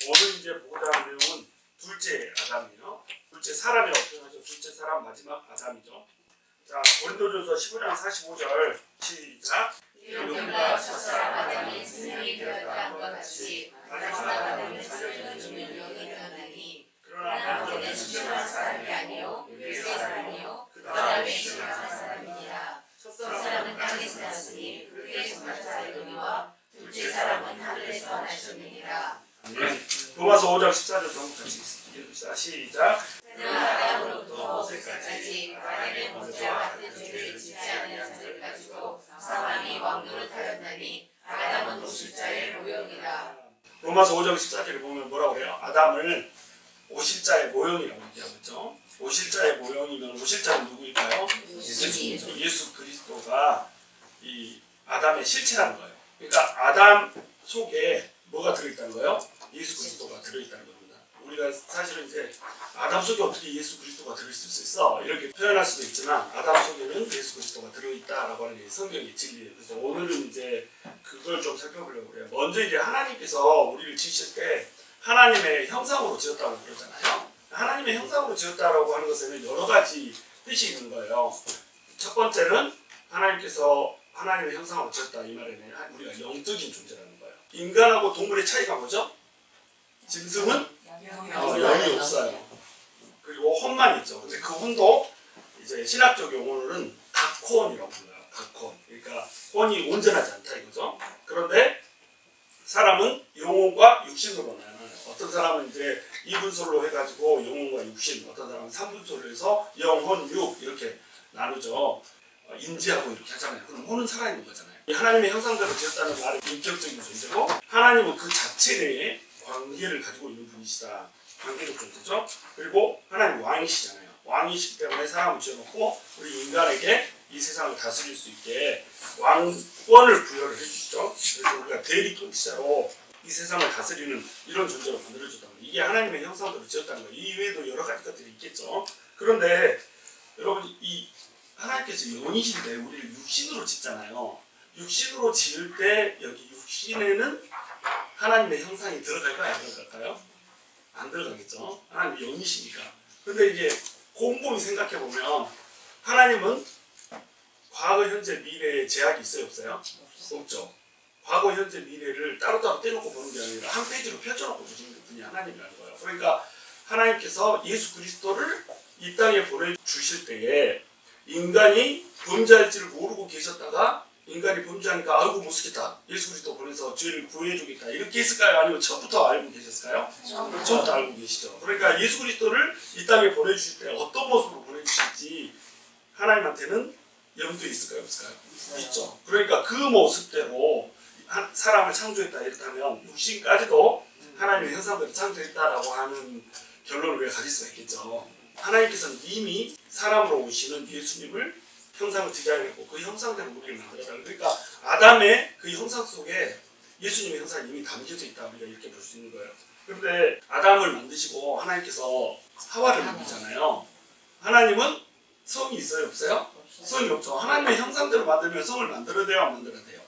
오늘 이제 보고자 하는 내용은 둘째 아담이요. 둘째 사람이라고 표현하죠. 둘째 사람 마지막 아담이죠. 자, 고린도전서 15장 45절 시작. 누군가 첫사람 아담이 생명이 되었다 함과 같이 마지막 아담은 자녀는 죽는 영이 되었나니 그러나 그는 신령한 사람이 아니요 육의 사람이요 그 다음에 신령한 사람이니라. 첫사람은 땅에서 났으니 그의 손자의 동의와 둘째 사람은 하늘에서 나셨느니라. 로마서 5장 14절 한번 같이 읽읍시다. 시작. 그는 아담으로부터 모세까지 아담의 번제와 같은 죄를 짓지 않은 자를 가지고 사망이 왕노릇하였나니 아담은 오실자의 모형이라. 로마서 5장 14절에 보면 뭐라고 해요? 아담을 오실자의 모형이라고 얘기하고 있죠. 오실자의 모형이면 오실자는 누구일까요? 예수 그리스도가 이 아담의 실체라는 거예요. 그러니까 아담 속에 뭐가 들어있다는 거예요? 예수 그리스도가 들어있다는 겁니다. 우리가 사실은 이제 아담 속에 어떻게 예수 그리스도가 들어있을 수 있어? 이렇게 표현할 수도 있지만 아담 속에는 예수 그리스도가 들어있다라고 하는 게 성경의 진리예요. 그래서 오늘은 이제 그걸 좀 살펴보려고 그래요. 먼저 이제 하나님께서 우리를 지으실 때 하나님의 형상으로 지었다고 그러잖아요. 하나님의 형상으로 지었다라고 하는 것에는 여러 가지 뜻이 있는 거예요. 첫 번째는 하나님께서 하나님의 형상으로 지었다 이 말에는 우리가 영적인 존재라는 거예요. 인간하고 동물의 차이가 뭐죠? 짐승은 영이 없어요. 그리고 혼만 있죠. 근데 그 혼도 이제 신학적 용어로는 각혼이라고 불러요. 각혼. 그러니까 혼이 온전하지 않다 이거죠. 그런데 사람은 영혼과 육신으로 나눠요. 어떤 사람은 이제 이분솔로 해가지고 영혼과 육신, 어떤 사람은 삼분솔로 해서 영혼, 육 이렇게 나누죠. 인지하고 이렇게 하잖아요. 그럼 혼은 살아있는 거잖아요. 하나님의 형상대로 지었다는 말은 인격적인 존재고 하나님은 그 자체 내에 관계를 가지고 있는 분이시다. 관계적 존재죠. 그리고 하나님 왕이시잖아요. 왕이시기 때문에 사람을 지어놓고 우리 인간에게 이 세상을 다스릴 수 있게 왕권을 부여를 해주시죠. 그래서 우리가 대리통치자로 이 세상을 다스리는 이런 존재로 만들어줬다는 거예요. 이게 하나님의 형상대로 지었다는 거예요. 이 외에도 여러 가지 것들이 있겠죠. 그런데 여러분 이 하나님께서 영이신데 우리를 육신으로 짓잖아요. 육신으로 지을 때 여기 육신에는 하나님의 형상이 들어갈까요? 안 들어갈까요? 안 들어가겠죠. 하나님이 영이시니까. 근데 이제 곰곰이 생각해보면 하나님은 과거, 현재, 미래에 제약이 있어요? 없어요? 없죠. 과거, 현재, 미래를 따로따로 떼놓고 보는 게 아니라 한 페이지로 펼쳐놓고 보시는 분이 하나님이라는 거예요. 그러니까 하나님께서 예수 그리스도를 이 땅에 보내주실 때에 인간이 범죄할지를 모르고 계셨다가 인간이 범죄하니까 아이고 못쓰겠다. 예수 그리스도 보내서 죄를 구해주겠다. 이렇게 했을까요? 아니면 처음부터 알고 계셨을까요? 처음부터 알고 계시죠. 그러니까 예수 그리스도를 이 땅에 보내주실 때 어떤 모습으로 보내주실지 하나님한테는 염두에 있을까요? 없을까요? 있죠. 그러니까 그 모습대로 사람을 창조했다 이렇다면 육신까지도 하나님의 형상대로 창조했다라고 하는 결론을 우리가 가질 수가 있겠죠. 하나님께서는 이미 사람으로 오시는 예수님을 형상을 디자인했고 그 형상대로 우리를 만들었다. 그러니까 아담의 그 형상 속에 예수님의 형상이 이미 담겨져 있다. 우리가 이렇게 볼 수 있는 거예요. 그런데 아담을 만드시고 하나님께서 하와를 만들잖아요. 하나님은 성이 있어요? 없어요? 성이 없죠. 하나님의 형상대로 만들면 성을 만들어야 돼요? 안 만들어야 돼요?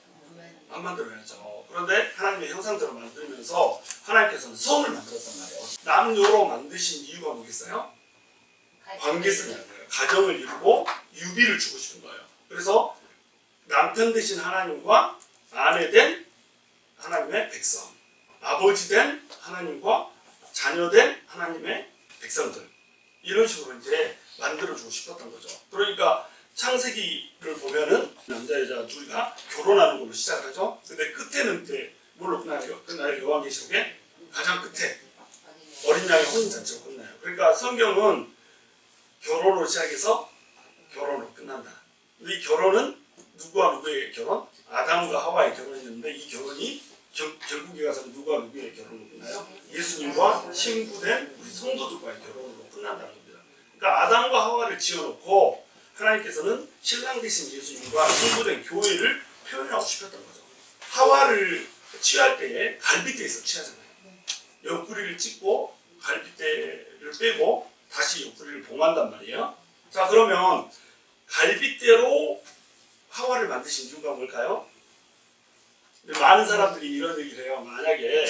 안 만들어야죠. 그런데 하나님의 형상대로 만들면서 하나님께서는 성을 만들었단 말이에요. 남녀로 만드신 이유가 뭐겠어요? 관계성이 아니에요. 가정을 이루고 유비를 주고 싶은 거예요. 그래서 남편 되신 하나님과 아내 된 하나님의 백성, 아버지 된 하나님과 자녀 된 하나님의 백성들 이런 식으로 이제 만들어주고 싶었던 거죠. 그러니까 창세기를 보면은 남자 여자 둘이가 결혼하는 걸로 시작을 하죠. 근데 끝에는 이제 뭘로 끝나요? 요한계시록의 가장 끝에 어린 양의 혼인잔치로 끝나요. 그러니까 성경은 결혼으로 시작해서 결혼으로 끝난다. 근데 이 결혼은 누구와 누구의 결혼? 아담과 하와의 결혼이었는데 이 결혼이 결국에 가서 누구와 누구의 결혼으로 끝나요? 예수님과 신부된 우리 성도들과의 결혼으로 끝난다는 겁니다. 그러니까 아담과 하와를 지어놓고 하나님께서는 신랑 되신 예수님과 신부된 교회를 표현하고 싶었던 거죠. 하와를 취할 때에 갈빗대에서 취하잖아요. 옆구리를 찍고 갈빗대를 빼고 다시 옆구리를 봉한단 말이에요. 자, 그러면 갈빗대로 하와를 만드신 이유가 뭘까요? 많은 사람들이 이런 얘기를 해요. 만약에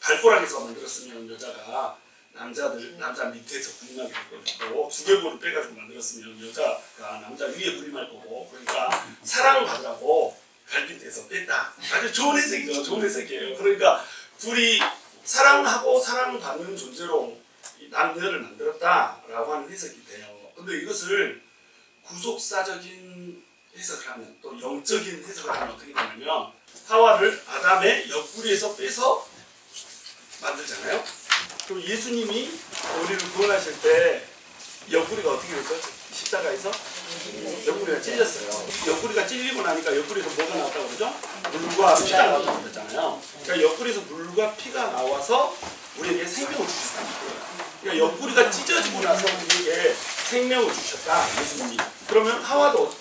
발가락에서 만들었으면 여자가 남자 밑에서 부림하게 될 거고, 두개골을 빼가지고 만들었으면 여자가 남자 위에 부림할 거고, 그러니까 사랑받으라고 갈빗대서 뺐다. 아주 좋은 해석이죠. 좋은 해석이에요. 그러니까 둘이 사랑하고 사랑받는 존재로 남녀를 만들었다라고 하는 해석이 돼요. 근데 이것을 구속사적인 해석을 하면, 또 영적인 해석을 하면 어떻게 되냐면, 하와를 아담의 옆구리에서 빼서 만들잖아요. 그럼 예수님이 우리를 구원하실 때 옆구리가 어떻게 됐죠? 십자가에서 옆구리가 찔렸어요. 옆구리가 찔리고 나니까 옆구리에서 뭐가 나왔다고 그러죠? 물과 피가 나왔다고 그랬잖아요. 그러니까 옆구리에서 물과 피가 나와서 우리에게 생명을 주셨다는 거예요. 그러니까 옆구리가 찢어지고 나서 우리에게 생명을 주셨다, 예수님이. 그러면 하와도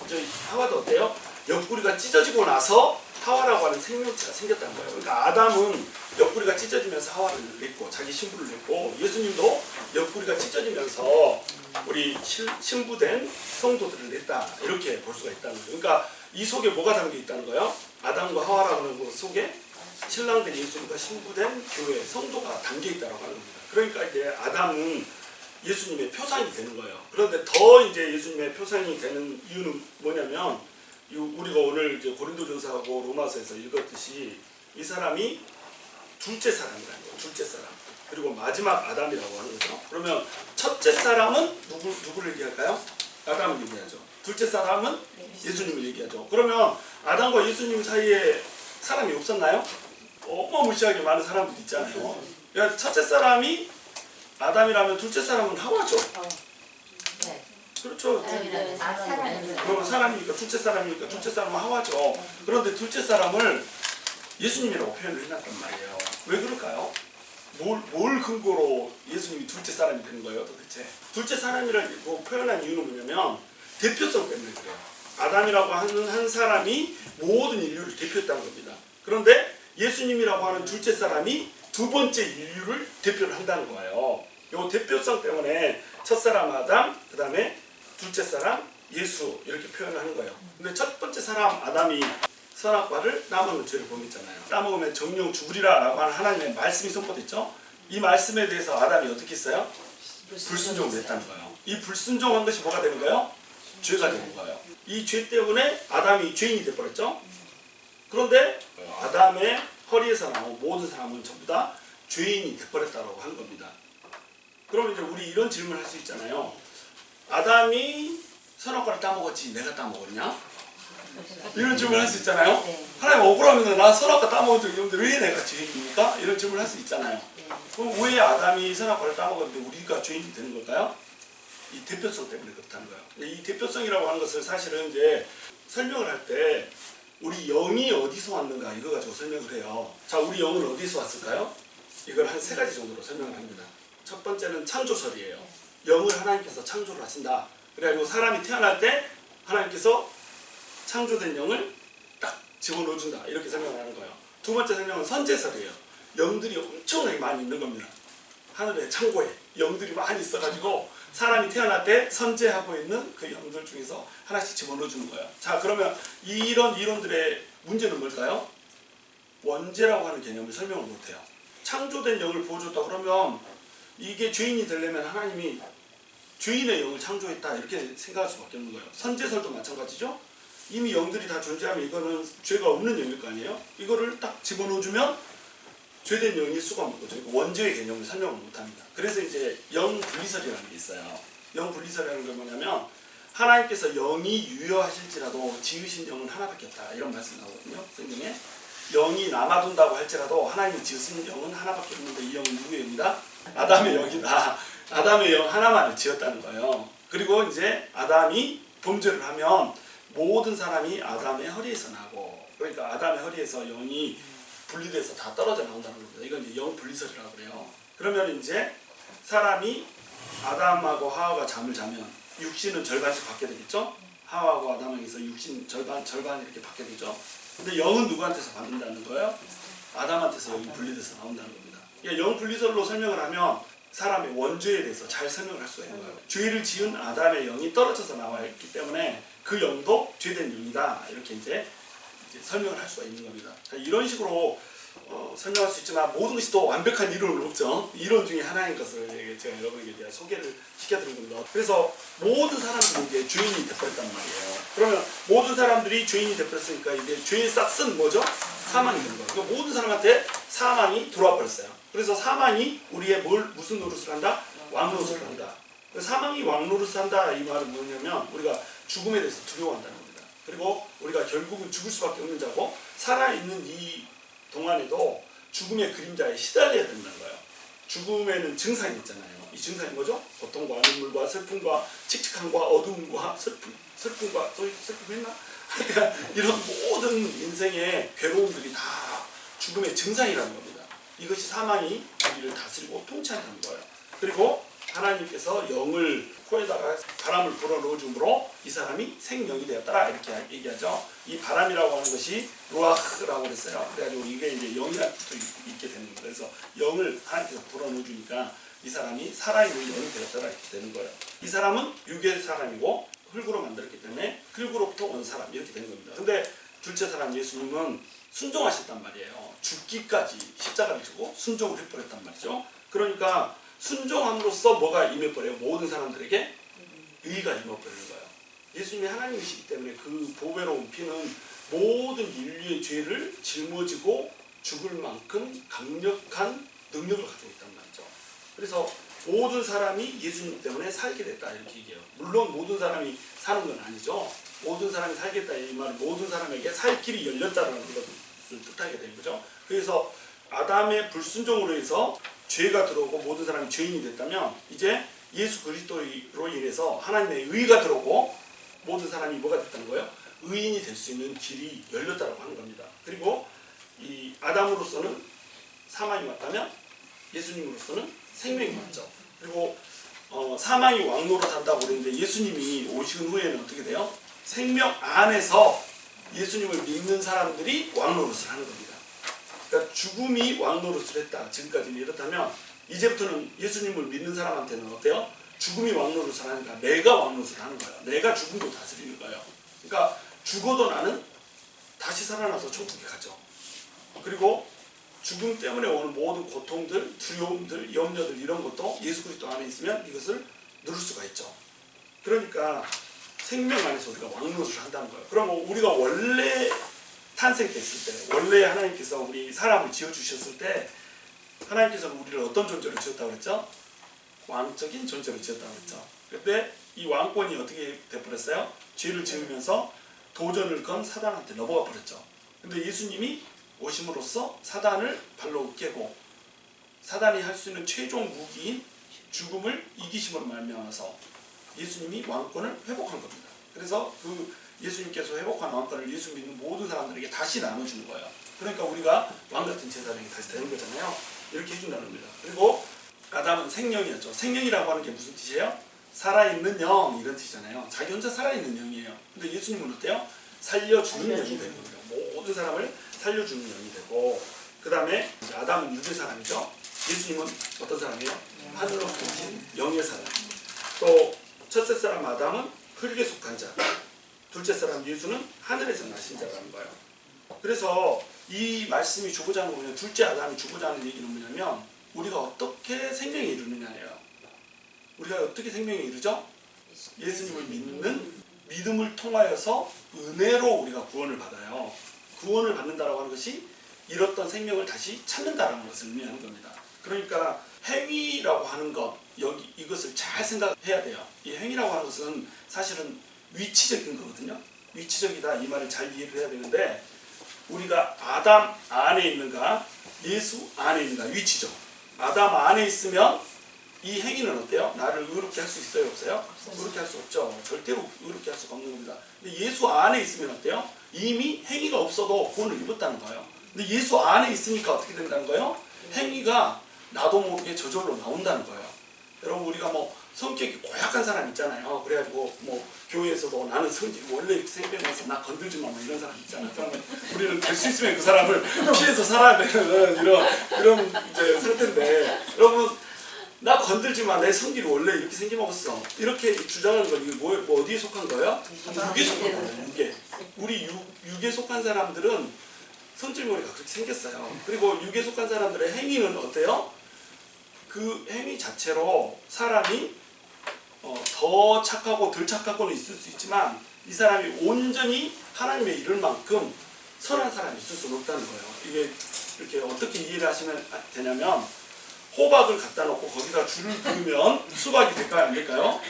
어때요? 옆구리가 찢어지고 나서 하와라고 하는 생명체가 생겼다는 거예요. 그러니까 아담은 옆구리가 찢어지면서 하와를 냈고, 자기 신부를 냈고, 예수님도 옆구리가 찢어지면서 우리 신부된 성도들을 냈다, 이렇게 볼 수가 있다는 거예요. 그러니까 이 속에 뭐가 담겨 있다는 거예요? 아담과 하와라고 하는 것 속에 신랑된 예수님과 신부된 교회, 성도가 담겨 있다고 하는 겁니다. 그러니까 이제 아담은 예수님의 표상이 되는 거예요. 그런데 더 이제 예수님의 표상이 되는 이유는 뭐냐면, 우리가 오늘 이제 고린도전서하고 로마서에서 읽었듯이 이 사람이 둘째 사람이라는 거예요. 둘째 사람. 그리고 마지막 아담이라고 하는 거죠. 그러면 첫째 사람은 누구를 얘기할까요? 아담을 얘기하죠. 둘째 사람은 예수님을 얘기하죠. 그러면 아담과 예수님 사이에 사람이 없었나요? 어마무시하게 많은 사람들이 있잖아요. 그러니까 첫째 사람이 아담이라면 둘째 사람은 하와죠. 그렇죠. 그러면 사람이니까 둘째 사람이니까 둘째 사람은 하와죠. 그런데 둘째 사람을 예수님이라고 표현을 해놨단 말이에요. 왜 그럴까요? 뭘 근거로 예수님이 둘째 사람이 되는 거예요, 도대체? 둘째 사람이라고 표현한 이유는 뭐냐면 대표성 때문에 그래요. 아담이라고 하는 한 사람이 모든 인류를 대표했다는 겁니다. 그런데 예수님이라고 하는 둘째 사람이 두 번째 인류를 대표를 한다는 거예요. 이 대표성 때문에 첫사람 아담, 그 다음에 둘째 사람 예수, 이렇게 표현을 하는 거예요. 근데 첫 번째 사람 아담이 선악과를 따먹는 죄를 범했잖아요. 따먹으면 정령 죽으리라 라고 하는 하나님의 말씀이 선포됐죠. 이 말씀에 대해서 아담이 어떻게 했어요? 불순종을 했다는 거예요. 이 불순종한 것이 뭐가 되는 거예요? 죄가 되는 거예요. 이 죄 때문에 아담이 죄인이 되어버렸죠. 그런데 아담의 허리에서 나온 모든 사람은 전부 다 죄인이 되어버렸다고 하는 겁니다. 그러면 이제 우리 이런 질문을 할 수 있잖아요. 아담이 선악과를 따먹었지 내가 따먹었냐? 이런 질문을 할 수 있잖아요. 하나님 억울하면 나 선악과 따먹은 적이 없는데 왜 내가 죄인입니까? 이런 질문을 할 수 있잖아요. 그럼 왜 아담이 선악과를 따먹었는데 우리가 죄인이 되는 걸까요? 이 대표성 때문에 그렇다는 거예요. 이 대표성이라고 하는 것을 사실은 이제 설명을 할 때 우리 영이 어디서 왔는가 이거 가지고 설명을 해요. 자, 우리 영은 어디서 왔을까요? 이걸 한 3가지 정도로 설명을 합니다. 첫 번째는 창조설이에요. 영을 하나님께서 창조를 하신다. 그래가지고 사람이 태어날 때 하나님께서 창조된 영을 딱 집어넣어준다, 이렇게 설명을 하는 거예요. 두 번째 설명은 선제설이에요. 영들이 엄청나게 많이 있는 겁니다. 하늘의 창고에 영들이 많이 있어가지고 사람이 태어날 때 선제하고 있는 그 영들 중에서 하나씩 집어넣어주는 거예요. 자, 그러면 이런 이론들의 문제는 뭘까요? 원죄라고 하는 개념을 설명을 못해요. 창조된 영을 부어줬다 그러면 이게 죄인이 되려면 하나님이 죄인의 영을 창조했다, 이렇게 생각할 수밖에 없는 거예요. 선제설도 마찬가지죠. 이미 영들이 다 존재하면 이거는 죄가 없는 영일 거 아니에요. 이거를 딱 집어넣어주면 죄된 영일 수가 없는 거죠. 원죄의 개념을 설명을 못합니다. 그래서 이제 영분리설이라는 게 있어요. 영분리설이라는 게 뭐냐면 하나님께서 영이 유효하실지라도 지으신 영은 하나밖에 없다, 이런 말씀이 나오거든요. 성경에 영이 남아둔다고 할지라도 하나님이 지으신 영은 하나밖에 없는데 이 영은 누구의 영이다? 아담의 영이다. 아담의 영 하나만을 지었다는 거예요. 그리고 이제 아담이 범죄를 하면 모든 사람이 아담의 허리에서 나고, 그러니까 아담의 허리에서 영이 분리돼서 다 떨어져 나온다는 겁니다. 이건 이제 영 분리설이라고 그래요. 그러면 이제 사람이 아담하고 하와가 잠을 자면 육신은 절반씩 받게 되겠죠? 하와하고 아담에게서 육신 절반 이렇게 받게 되죠. 근데 영은 누구한테서 받는다는 거예요? 아담한테서 영이 분리돼서 나온다는 겁니다. 그러니까 영 분리설로 설명을 하면 사람의 원죄에 대해서 잘 설명을 할 수가 있는 거예요. 죄를 지은 아담의 영이 떨어져서 나와 있기 때문에 그 영도 죄된 영이다, 이렇게 이제 설명을 할 수가 있는 겁니다. 자, 이런 식으로 설명할 수 있지만 모든 것이 또 완벽한 이론은 없죠. 이론 중에 하나인 것을 제가 여러분에게 대한 소개를 시켜드린 겁니다. 그래서 모든 사람들이 이제 죄인이 되버렸단 말이에요. 그러면 모든 사람들이 죄인이 되버렸으니까 이제 죄의 싹은 뭐죠? 사망이 되는 거예요. 그러니까 모든 사람한테 사망이 들어와 버렸어요. 그래서 사망이 우리의 무슨 노릇을 한다? 왕노릇을 한다. 사망이 왕노릇을 한다 이 말은 뭐냐면 우리가 죽음에 대해서 두려워한다는 겁니다. 그리고 우리가 결국은 죽을 수밖에 없는 자고 살아있는 이 동안에도 죽음의 그림자에 시달려야 된다는 거예요. 죽음에는 증상이 있잖아요. 이 증상이 뭐죠? 고통과 눈물과 슬픔과 칙칙함과 어두움과 슬픔과 슬픔 했나? 그러니까 이런 모든 인생의 괴로움들이 다 죽음의 증상이라는 겁니다. 이것이 사망이 우리를 다스리고 통치한다는 거예요. 그리고 하나님께서 영을 코에다가 바람을 불어넣어 줌으로 이 사람이 생명이 되었더라 이렇게 얘기하죠. 이 바람이라고 하는 것이 루아흐라고 그랬어요. 그래가지고 이게 이제 영이라는 뜻도 있게 되는 거예요. 그래서 영을 하나님께서 불어넣어 주니까 이 사람이 살아있는 영이 되었더라 이렇게 되는 거예요. 이 사람은 육의 사람이고 흙으로 만들었기 때문에 흙으로부터 온 사람 이렇게 되는 겁니다. 근데 둘째 사람 예수님은 순종하셨단 말이에요. 죽기까지 십자가를 지고 순종을 해버렸단 말이죠. 그러니까 순종함으로써 뭐가 임해버려요? 모든 사람들에게 의가 임해버리는 거예요. 예수님이 하나님이시기 때문에 그 보배로운 피는 모든 인류의 죄를 짊어지고 죽을 만큼 강력한 능력을 가지고 있단 말이죠. 그래서 모든 사람이 예수님 때문에 살게 됐다 이렇게 얘기해요. 물론 모든 사람이 사는 건 아니죠. 모든 사람이 살겠다 이 말은 모든 사람에게 살 길이 열렸다는 것을 뜻하게 된 거죠. 그래서 아담의 불순종으로 해서 죄가 들어오고 모든 사람이 죄인이 됐다면 이제 예수 그리스도로 인해서 하나님의 의가 들어오고 모든 사람이 뭐가 됐다는 거예요? 의인이 될 수 있는 길이 열렸다고 하는 겁니다. 그리고 이 아담으로서는 사망이 왔다면 예수님으로서는 생명이 왔죠. 그리고 사망이 왕노릇 한다고 그랬는데 예수님이 오신 후에는 어떻게 돼요? 생명 안에서 예수님을 믿는 사람들이 왕노릇을 하는 겁니다. 그러니까 죽음이 왕노릇을 했다. 지금까지는 이렇다면 이제부터는 예수님을 믿는 사람한테는 어때요? 죽음이 왕노릇을 하니까 내가 왕노릇을 하는 거예요. 내가 죽음도 다스리는 거예요. 그러니까 죽어도 나는 다시 살아나서 천국에 가죠. 그리고 죽음 때문에 오는 모든 고통들, 두려움들, 염려들 이런 것도 예수 그리스도 안에 있으면 이것을 누를 수가 있죠. 그러니까 생명 안에서 우리가 왕노릇을 한다는 거예요. 그러면 우리가 원래 탄생됐을 때, 원래 하나님께서 우리 사람을 지어주셨을 때 하나님께서는 우리를 어떤 존재로 지었다고 그랬죠? 왕적인 존재로 지었다고 그랬죠. 그런데 이 왕권이 어떻게 돼버렸어요? 죄를 지으면서 도전을 건 사단한테 넘어가 버렸죠. 근데 예수님이 오심으로써 사단을 발로 깨고 사단이 할 수 있는 최종 무기인 죽음을 이기심으로 말미암아서 예수님이 왕권을 회복한 겁니다. 그래서 그 예수님께서 회복한 왕권을 예수 믿는 모든 사람들에게 다시 나눠주는 거예요. 그러니까 우리가 왕같은 제사장이 다시 되는 거잖아요. 이렇게 해준다는 겁니다. 그리고 아담은 생명이었죠. 생명이라고 하는 게 무슨 뜻이에요? 살아있는 영 이런 뜻이잖아요. 자기 혼자 살아있는 영이에요. 근데 예수님은 어때요? 살려주는 영이 되는 겁니다. 모든 사람을 살려주는 영이 되고 그 다음에 아담은 육의 사람이죠. 예수님은 어떤 사람이에요? 하늘로 부르신 영의 사람. 또 첫째 사람 아담은 흙에 속한 자. 둘째 사람 예수는 하늘에서 나신 자라는 거예요. 그래서 이 말씀이 주고자 하는 거는 둘째 아담이 주고자 하는 얘기는 뭐냐면 우리가 어떻게 생명에 이르느냐예요. 우리가 어떻게 생명에 이르죠? 예수님을 믿는 믿음을 통하여서 은혜로 우리가 구원을 받아요. 구원을 받는다라고 하는 것이 잃었던 생명을 다시 찾는다라는 것을 의미하는 겁니다. 그러니까 행위라고 하는 것, 이것을 잘 생각해야 돼요. 이 행위라고 하는 것은 사실은 위치적인 거거든요. 위치적이다 이 말을 잘 이해를 해야 되는데 우리가 아담 안에 있는가 예수 안에 있는가 위치죠. 아담 안에 있으면 이 행위는 어때요? 나를 의롭게 할 수 있어요? 없어요? 의롭게 할 수 없죠. 절대로 의롭게 할 수가 없는 겁니다. 근데 예수 안에 있으면 어때요? 이미 행위가 없어도 구원을 입었다는 거예요. 근데 예수 안에 있으니까 어떻게 된다는 거예요? 행위가 나도 모르게 저절로 나온다는 거예요. 여러분 우리가 뭐 성격이 고약한 사람 있잖아요. 그래가지고 뭐 교회에서도 나는 성질이 원래 이렇게 생겨나서 나 건들지 마 이런 사람 있잖아요. 그러면 우리는 될 수 있으면 그 사람을 피해서 살아야 되는 이런 이제 상태인데 여러분 나 건들지 마 내 성질이 원래 이렇게 생겨먹었어 이렇게 주장하는 건 이게 뭐 어디에 속한 거예요? 육에 속한 거예요. 육에. 우리 육에 속한 사람들은 성질머리가 그렇게 생겼어요. 그리고 육에 속한 사람들의 행위는 어때요? 그 행위 자체로 사람이 더 착하고 덜 착하고는 있을 수 있지만 이 사람이 온전히 하나님의 이룰 만큼 선한 사람이 있을 수는 없다는 거예요. 이게 이렇게 어떻게 이해를 하시면 되냐면 호박을 갖다 놓고 거기다 줄을 그으면 수박이 될까요? 안 될까요?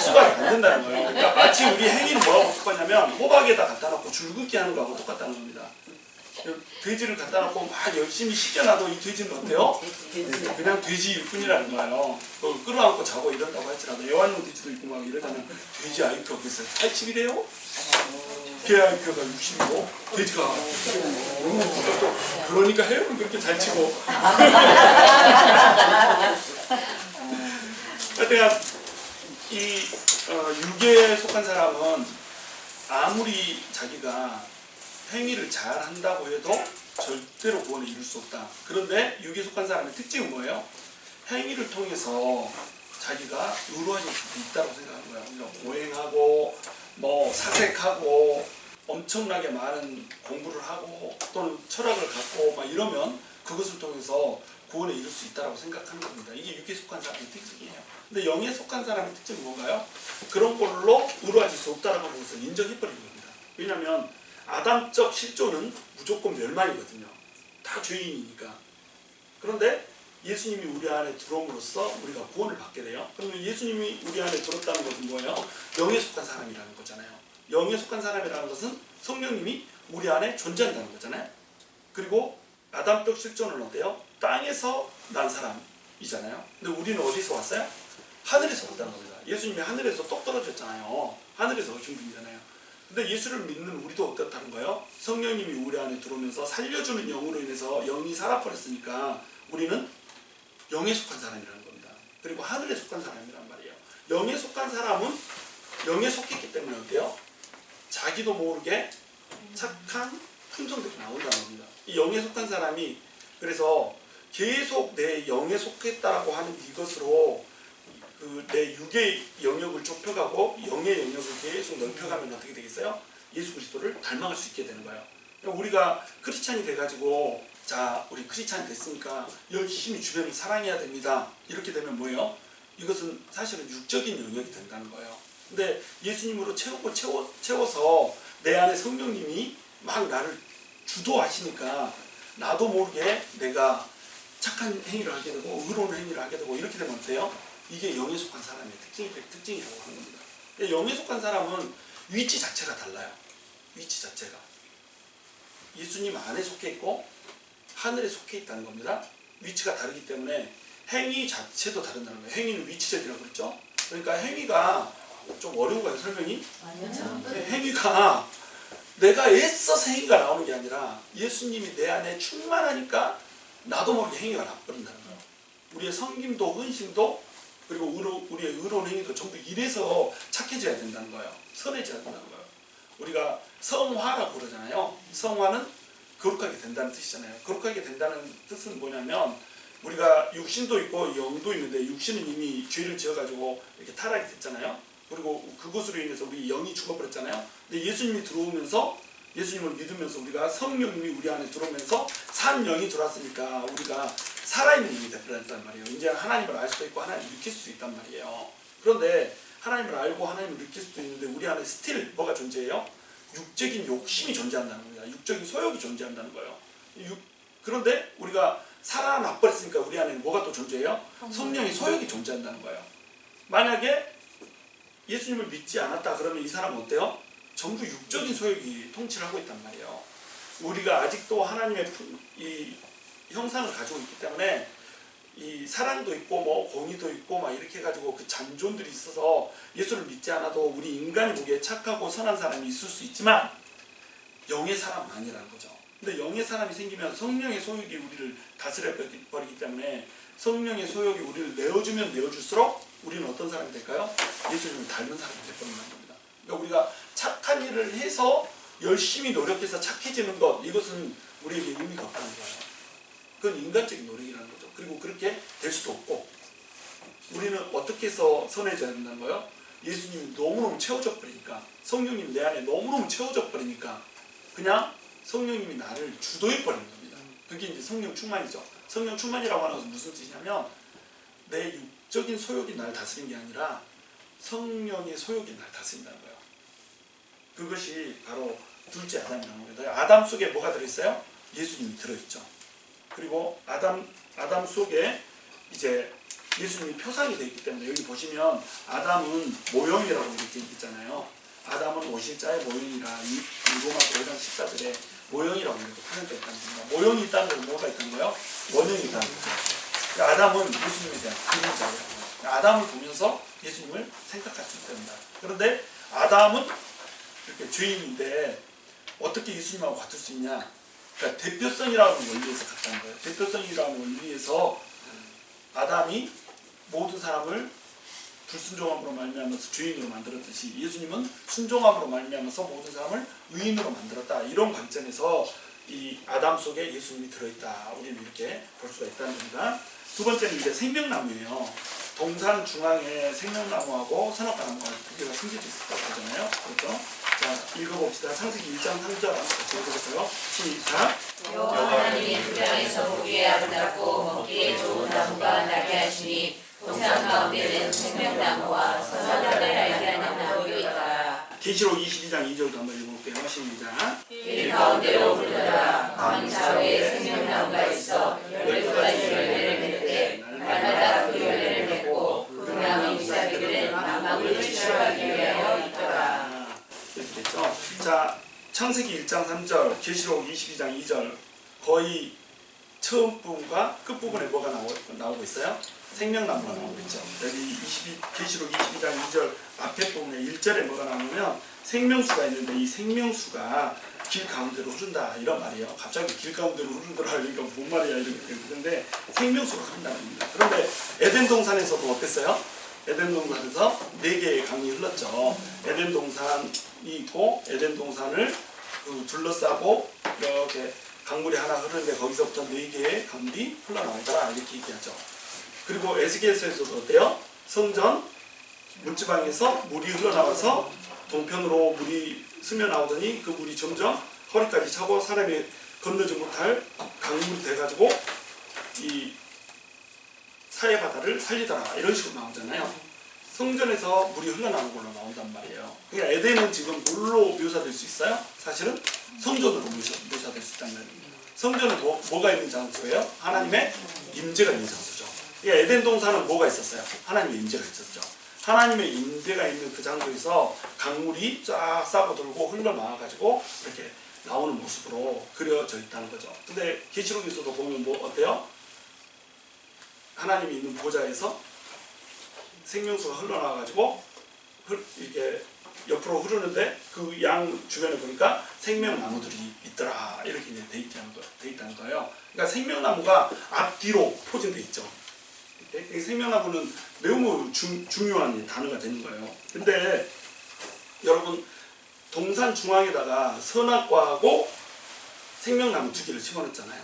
수박이 안 된다는 거예요. 그러니까 마치 우리 행위는 뭐라고 똑같냐면 호박에다 갖다 놓고 줄 긋기 하는 거하고 똑같다는 겁니다. 돼지를 갖다 놓고 막 열심히 씻겨놔도 이 돼지는 어때요? 그냥 돼지일 뿐이라는 거예요. 끌어안고 자고 이런다고 할지라도 애완용 돼지도 있고 막 이러자면 돼지 IQ가 벌써 80이래요? 개 IQ가 60이고 돼지가 그러니까 해영은 그렇게 잘 치고 하여튼 이 육에 속한 사람은 아무리 자기가 행위를 잘 한다고 해도 절대로 구원을 이룰 수 없다. 그런데 육에 속한 사람의 특징은 뭐예요? 행위를 통해서 자기가 의로워질 수도 있다고 생각하는 거예요. 그러니까 고행하고 뭐 사색하고 엄청나게 많은 공부를 하고 또는 철학을 갖고 막 이러면 그것을 통해서 구원을 이룰 수 있다고 생각하는 겁니다. 이게 육에 속한 사람의 특징이에요. 근데 영에 속한 사람의 특징은 뭔가요? 그런 걸로 의로워질 수 없다라고 하는 것을 인정해버리는 겁니다. 왜냐하면 아담적 실존은 무조건 멸망이거든요. 다 죄인이니까. 그런데 예수님이 우리 안에 들어옴으로써 우리가 구원을 받게 돼요. 그러면 예수님이 우리 안에 들었다는 것은 뭐예요? 영에 속한 사람이라는 거잖아요. 영에 속한 사람이라는 것은 성령님이 우리 안에 존재한다는 거잖아요. 그리고 아담적 실존은 어때요? 땅에서 난 사람이잖아요. 근데 우리는 어디서 왔어요? 하늘에서 왔다는 겁니다. 예수님이 하늘에서 똑 떨어졌잖아요. 하늘에서 오신 분이잖아요. 근데 예수를 믿는 우리도 어떻다는 거예요? 성령님이 우리 안에 들어오면서 살려주는 영으로 인해서 영이 살아버렸으니까 우리는 영에 속한 사람이라는 겁니다. 그리고 하늘에 속한 사람이란 말이에요. 영에 속한 사람은 영에 속했기 때문에 어때요? 자기도 모르게 착한 품성들이 나온다는 겁니다. 이 영에 속한 사람이 그래서 계속 내 영에 속했다라고 하는 이것으로 내 육의 영역을 좁혀가고 영의 영역을 계속 넓혀가면 어떻게 되겠어요? 예수 그리스도를 닮아갈 수 있게 되는 거예요. 그러니까 우리가 크리스찬이 돼가지고 자 우리 크리스찬이 됐으니까 열심히 주변을 사랑해야 됩니다. 이렇게 되면 뭐예요? 이것은 사실은 육적인 영역이 된다는 거예요. 근데 예수님으로 채워서 내 안에 성령님이 막 나를 주도하시니까 나도 모르게 내가 착한 행위를 하게 되고 의로운 행위를 하게 되고 이렇게 되면 어때요? 이게 영에 속한 사람의 특징이라고 하는 겁니다. 영에 속한 사람은 위치 자체가 달라요. 위치 자체가. 예수님 안에 속해 있고 하늘에 속해 있다는 겁니다. 위치가 다르기 때문에 행위 자체도 다른다는 거예요. 행위는 위치적이라고 그랬죠. 그러니까 행위가 좀 어려운 거예요. 설명이. 행위가 내가 애써서 행위가 나오는 게 아니라 예수님이 내 안에 충만하니까 나도 모르게 행위가 나버린다는 거예요. 우리의 섬김도 헌신도 그리고 우리의 의로운 행위도 전부 이래서 착해져야 된다는 거예요. 선해져야 된다는 거예요. 우리가 성화라고 그러잖아요. 성화는 거룩하게 된다는 뜻이잖아요. 거룩하게 된다는 뜻은 뭐냐면 우리가 육신도 있고 영도 있는데 육신은 이미 죄를 지어가지고 이렇게 타락이 됐잖아요. 그리고 그것으로 인해서 우리 영이 죽어버렸잖아요. 근데 예수님이 들어오면서 예수님을 믿으면서 우리가 성령님이 우리 안에 들어오면서 산 영이 들어왔으니까 우리가 살아있는 영이 되버렸단 말이에요. 이제 하나님을 알 수도 있고 하나님을 느낄 수도 있단 말이에요. 그런데 하나님을 알고 하나님을 느낄 수도 있는데 우리 안에 스틸 뭐가 존재해요? 육적인 욕심이 존재한다는 겁니다. 육적인 소욕이 존재한다는 거예요. 그런데 우리가 살아나 버렸으니까 우리 안에 뭐가 또 존재해요? 성령의 소욕이 존재한다는 거예요. 만약에 예수님을 믿지 않았다 그러면 이 사람은 어때요? 전부 육적인 소욕이 통치를 하고 있단 말이에요. 우리가 아직도 하나님의 이 형상을 가지고 있기 때문에 이 사랑도 있고 뭐 공의도 있고 막 이렇게 해가지고 그 잔존들이 있어서 예수를 믿지 않아도 우리 인간이 보기에 착하고 선한 사람이 있을 수 있지만 영의 사람은 아니라는 거죠. 근데 영의 사람이 생기면 성령의 소욕이 우리를 다스려버리기 때문에 성령의 소욕이 우리를 내어주면 내어줄수록 우리는 어떤 사람이 될까요? 예수님을 닮은 사람이 되버린다는 겁니다. 그러니까 우리가 착한 일을 해서 열심히 노력해서 착해지는 것 이것은 우리에게 의미가 없다는 거예요. 그건 인간적인 노력이라는 거죠. 그리고 그렇게 될 수도 없고 우리는 어떻게 해서 선해져야 된다는 거예요? 예수님이 너무너무 채워져 버리니까 성령님 내 안에 너무너무 채워져 버리니까 그냥 성령님이 나를 주도해 버리는 겁니다. 그게 이제 성령 충만이죠. 성령 충만이라고 하는 것은 무슨 뜻이냐면 내 육적인 소욕이 나를 다스리는 게 아니라 성령의 소욕이 나를 다스린다는 거예요. 그것이 바로 둘째 아담이라는 겁니다. 아담 속에 뭐가 들어있어요? 예수님이 들어있죠. 그리고 아담 속에 이제 예수님이 표상이 되어 있기 때문에 여기 보시면 아담은 모형이라고 이렇게 있잖아요. 아담은 오실자의 모형이라 이 로마 고해당 식사들의 모형이라고 이렇게 표현되어 있다는 겁니다. 모형이 있다는 건 뭐가 있다는 거예요? 원형이 있다는 거죠. 아담은 예수님에 대한 그림자예요. 아담을 보면서 예수님을 생각할 수 있답니다. 그런데 아담은 이렇게 죄인인데 어떻게 예수님하고 같을 수 있냐? 그러니까 대표성이라는 원리에서 같다는 거예요. 대표성이라는 원리에서 아담이 모든 사람을 불순종함으로 말미암아서 죄인으로 만들었듯이 예수님은 순종함으로 말미암아서 모든 사람을 의인으로 만들었다. 이런 관점에서 이 아담 속에 예수님이 들어있다. 우리는 이렇게 볼 수가 있다는 겁니다. 두 번째는 이제 생명나무예요. 동산 중앙에 생명나무하고 선악과 나무가 두 개가 숨겨져 있었다고 하잖아요. 그렇죠? 자, 읽어봅시다. 창세기 1장 3절 한번 같이 읽어볼까요? 시작. 여호와 하나님이 그 땅에서 보기에 아름답고 먹기에 좋은 나무가 나게 하시니 동산 가운데는 생명나무와 선악과를 알게 하는 나무도 있다. 계시록 22장 2절도 한번 읽어볼게요. 시작. 길 가운데로 흘러라. 강 좌우에 생명나무가 있어 12가지 열매를 맺되 날마다 그 열매를 맺고 그 나무 잎사귀들은 만방을 추출하기 위하여 있더라. 이렇게 됐죠. 자, 창세기 1장 3절, 계시록 22장 2절 거의 처음 부분과 끝 부분에 뭐가 나오고 있어요? 생명나무가 나오고 있죠. 여기 계시록 22장 2절 앞에 부분에 1절에 뭐가 나오냐면 생명수가 있는데 이 생명수가 길 가운데로 흐른다 이런 말이에요. 갑자기 길 가운데로 흐르더라 이러니까 뭔 말이야 이렇게 그런데 생명수가 흐른다는 겁니다. 그런데 에덴 동산에서도 어땠어요? 에덴 동산에서 4개의 강이 흘렀죠. 에덴 동산이 있고 에덴 동산을 둘러싸고 이렇게 강물이 하나 흐르는데 거기서부터 4개의 강물이 흘러나오더라 이렇게 얘기하죠. 그리고 에스겔서에서도 어때요? 성전 문지방에서 물이 흘러나와서 동편으로 물이 스며나오더니 그 물이 점점 허리까지 차고 사람이 건너지 못할 강물이 돼가지고 이 사해바다를 살리더라 이런 식으로 나오잖아요. 성전에서 물이 흘러나오는 걸로 나온단 말이에요. 그러니까 에덴은 지금 뭘로 묘사될 수 있어요? 사실은 성전으로 묘사될 수 있단 말입니다. 성전은 뭐가 있는 장소예요? 하나님의 임재가 있는 장소죠. 그러니까 에덴 동산은 뭐가 있었어요? 하나님의 임재가 있었죠. 하나님의 임재가 있는 그 장소에서 강물이 쫙 싸고 돌고 흘러나와가지고 이렇게 나오는 모습으로 그려져 있다는 거죠. 근데 계시록에서도 보면 뭐 어때요? 하나님이 있는 보좌에서 생명수가 흘러나와가지고 이렇게 옆으로 흐르는데 그 양 주변에 보니까 생명나무들이 있더라 이렇게 이제 돼 있다는 거예요. 그러니까 생명나무가 앞뒤로 포진돼 있죠. 이 생명나무는 매우 중요한 단어가 되는 거예요. 근데 여러분 동산 중앙에다가 선악과하고 생명나무 2개를 심어놨잖아요.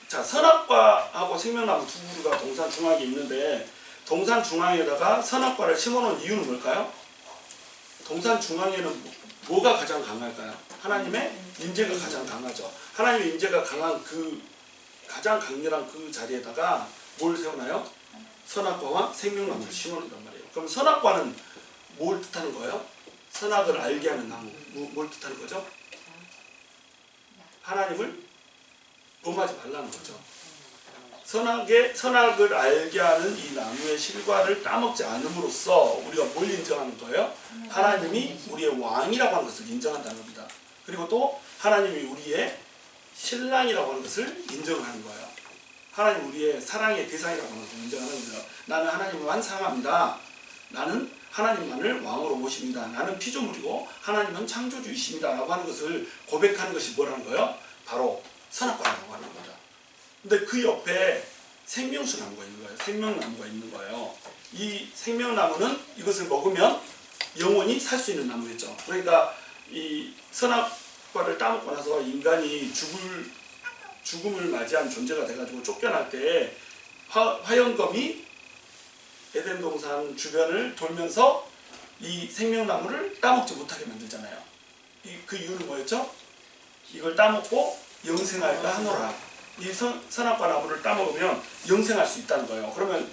자, 선악과하고 생명나무 2그루가 동산 중앙에 있는데 동산 중앙에다가 선악과를 심어놓은 이유는 뭘까요? 동산 중앙에는 뭐가 가장 강할까요? 하나님의 임재가 가장 강하죠. 하나님의 임재가 강한 그 가장 강렬한 그 자리에다가 뭘 세우나요? 선악과와 생명나무를 심어놓는단 말이에요. 그럼 선악과는 뭘 뜻하는 거예요? 선악을 알게 하는 나무. 뭘 뜻하는 거죠? 하나님을 범하지 말라는 거죠. 선악을 알게 하는 이 나무의 실과를 따먹지 않음으로써 우리가 뭘 인정하는 거예요? 하나님이 우리의 왕이라고 하는 것을 인정한다는 겁니다. 그리고 또 하나님이 우리의 신랑이라고 하는 것을 인정하는 거예요. 하나님 우리의 사랑의 대상이라고 하는 것을 인정하는 거예요. 나는 하나님만 사랑합니다. 나는 하나님만을 왕으로 모십니다. 나는 피조물이고 하나님은 창조주이십니다. 라고 하는 것을 고백하는 것이 뭐라는 거예요? 바로 선악과라고 하는 겁니다. 근데 그 옆에 생명수 나무가 있는 거예요. 생명나무가 있는 거예요. 이 생명나무는 이것을 먹으면 영원히 살 수 있는 나무겠죠. 그러니까 이 선악과를 따먹고 나서 인간이 죽음을 맞이한 존재가 돼가지고 쫓겨날 때 화영검이 에덴 동산 주변을 돌면서 이 생명나무를 따먹지 못하게 만들잖아요. 그 이유는 뭐였죠? 이걸 따먹고 영생할까 하노라. 이 선악과 나무를 따먹으면 영생할 수 있다는 거예요. 그러면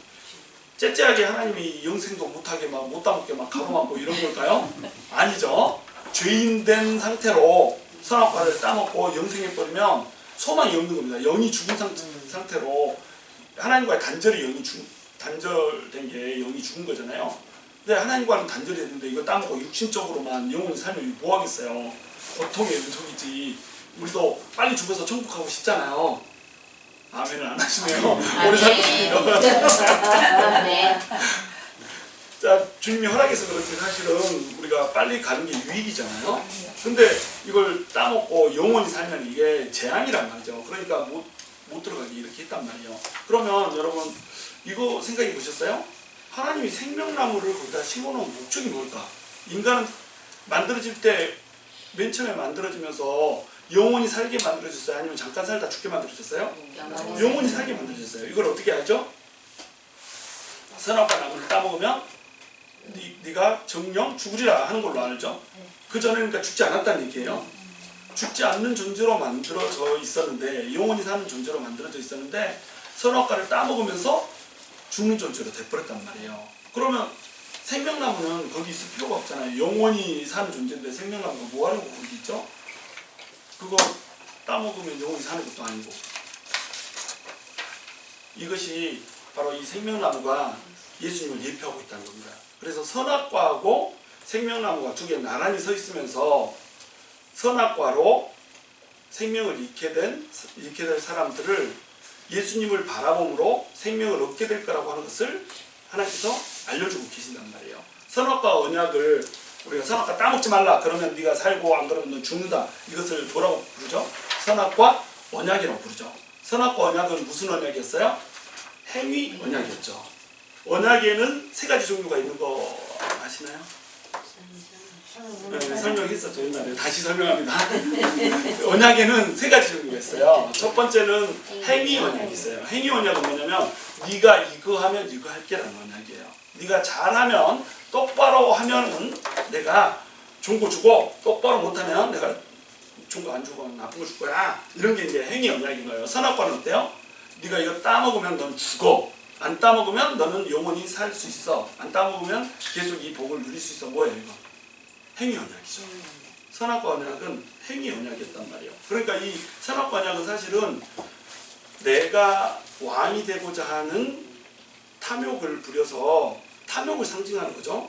째째하게 하나님이 영생도 못하게 막 못 따먹게 막 가로막고 이런 걸까요? 아니죠. 죄인된 상태로 선악과를 따먹고 영생해버리면 소망이 없는 겁니다. 영이 죽은 상태로 하나님과의 단절된 게 영이 죽은 거잖아요. 근데 하나님과는 단절이 됐는데 이거 따먹고 육신적으로만 영혼이 살면 뭐 하겠어요. 고통의 연속이지. 우리도 빨리 죽어서 천국 가고 싶잖아요. 아멘을 안 하시네요. 오래 살고 싶으니까. 네. 자, 주님이 허락해서 그렇지 사실은 우리가 빨리 가는 게 유익이잖아요. 근데 이걸 따먹고 영원히 살면 이게 재앙이란 말이죠. 그러니까 못 들어가게 이렇게 했단 말이에요. 그러면 여러분 이거 생각해 보셨어요? 하나님이 생명나무를 거기다 심어놓은 목적이 뭘까? 인간은 만들어질 때 맨 처음에 만들어지면서 영원히 살게 만들어졌어요? 아니면 잠깐 살다 죽게 만들어졌어요? 영원히 살게 만들어졌어요. 이걸 어떻게 알죠? 선악과 나무를 따먹으면 네가 정령 죽으리라 하는 걸로 알죠? 그 전에 그러니까 죽지 않았다는 얘기예요. 죽지 않는 존재로 만들어져 있었는데, 영원히 사는 존재로 만들어져 있었는데 선악과를 따먹으면서 죽는 존재로 돼버렸단 말이에요. 그러면 생명나무는 거기 있을 필요가 없잖아요. 영원히 사는 존재인데 생명나무가 뭐 하려고 거기 있죠? 그거 따먹으면 영원히 사는 것도 아니고. 이것이 바로 이 생명나무가 예수님을 예표하고 있다는 겁니다. 그래서 선악과하고 생명나무가 두 개 나란히 서 있으면서 선악과로 생명을 잃게 될 사람들을 예수님을 바라봄으로 생명을 얻게 될 거라고 하는 것을 하나님께서 알려주고 계신단 말이에요. 선악과 언약을 우리가 선악과 따먹지 말라 그러면 네가 살고 안 그러면 너 죽는다. 이것을 뭐라고 부르죠? 선악과 언약이라고 부르죠. 선악과 언약은 무슨 언약이었어요? 행위 언약이었죠. 언약에는 세 가지 종류가 있는 거 아시나요? 네, 설명했었죠 옛날에. 다시 설명합니다. 언약에는 세 가지 종류가 있어요. 첫 번째는 행위 언약이 있어요. 행위 언약은 뭐냐면 네가 이거 하면 이거 할게라는 언약이에요. 네가 잘하면 똑바로 하면은 내가 좋은 거 주고 똑바로 못하면 내가 좋은 거 안 주고 나쁜 거 줄 거야. 이런 게 이제 행위 언약인 거예요. 선악과는 어때요? 네가 이거 따먹으면 넌 죽어. 안 따먹으면 너는 영원히 살 수 있어. 안 따먹으면 계속 이 복을 누릴 수 있어. 뭐예요 이거? 행위 언약이죠. 선악과 언약은 행위 언약이었단 말이에요. 그러니까 이 선악과 언약은 사실은 내가 왕이 되고자 하는 탐욕을 부려서 탐욕을 상징하는 거죠.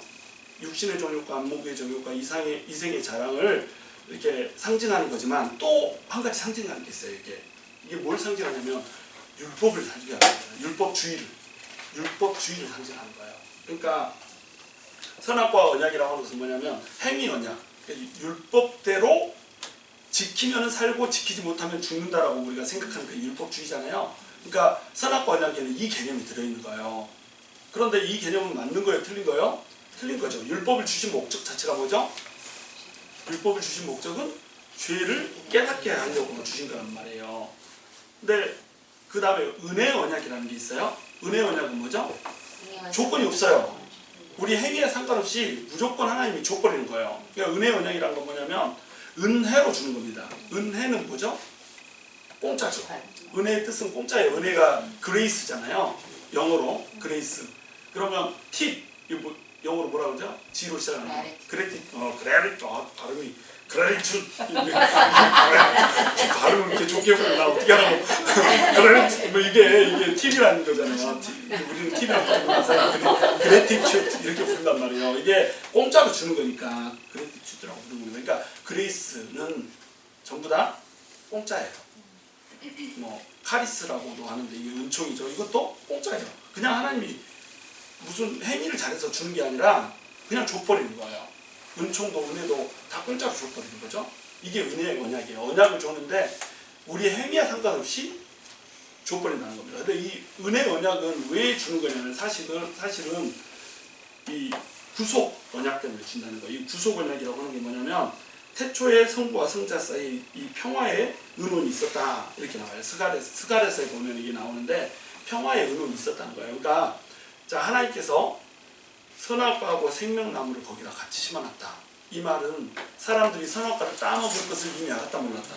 육신의 정욕과 안목의 정욕과 이생의 자랑을 이렇게 상징하는 거지만 또 한 가지 상징하는 게 있어요. 이게 뭘 상징하냐면 율법을 상징하는 거예요. 율법주의를 상징하는 거예요. 그러니까 선악과 언약이라고 하는 것은 뭐냐면 행위 언약. 그러니까 율법대로 지키면 살고 지키지 못하면 죽는다라고 우리가 생각하는 게 율법주의잖아요. 그러니까 선악과 언약에는 이 개념이 들어있는 거예요. 그런데 이 개념은 맞는 거예요? 틀린 거예요? 틀린 거죠. 율법을 주신 목적 자체가 뭐죠? 율법을 주신 목적은 죄를 깨닫게 하려고 주신 거란 말이에요. 근데 그 다음에 은혜의 언약이라는 게 있어요. 은혜의 언약은 뭐죠? 조건이 없어요. 우리 행위에 상관없이 무조건 하나님이 줘버리는 거예요. 그러니까 은혜의 언약이라는 건 뭐냐면 은혜로 주는 겁니다. 은혜는 뭐죠? 공짜죠. 은혜의 뜻은 공짜예요. 은혜가 그레이스잖아요. 영어로 그레이스. 그러면 팁, 이거 영어로 뭐라고 그러죠? G로 시작하는 거. 그레디트. 발음이 그레디트. 발음을 이렇게 좋게 부르나 어떻게 하라고. 그레디트. 뭐 이게 팁이라는 거잖아요. 우리는 팁이라고 부르면서 그레디트 이렇게 부른단 말이에요. 이게 공짜로 주는 거니까 그레디트라고 부르는 거예요. 그러니까 그레이스는 전부 다 공짜예요. 뭐 카리스라고도 하는데 이게 은총이죠. 이것도 공짜예요. 그냥 하나님이 무슨 행위를 잘해서 주는 게 아니라 그냥 줘버리는 거예요. 은총도 은혜도 다 공짜로 줘버리는 거죠. 이게 은혜의 언약이에요. 언약을 줬는데 우리의 행위와 상관없이 줘버린다는 겁니다. 근데 이 은혜의 언약은 왜 주는 거냐면 사실은 이 구속 언약 때문에 준다는 거예요. 이 구속 언약이라고 하는 게 뭐냐면 태초에 성부와 성자 사이 이 평화의 의논이 있었다 이렇게 나와요. 스가랴서에 보면 이게 나오는데 평화의 의논이 있었다는 거예요. 그러니까 자 하나님께서 선악과하고 생명나무를 거기다 같이 심어놨다. 이 말은 사람들이 선악과를 따먹을 것을 이미 알았다 몰랐다?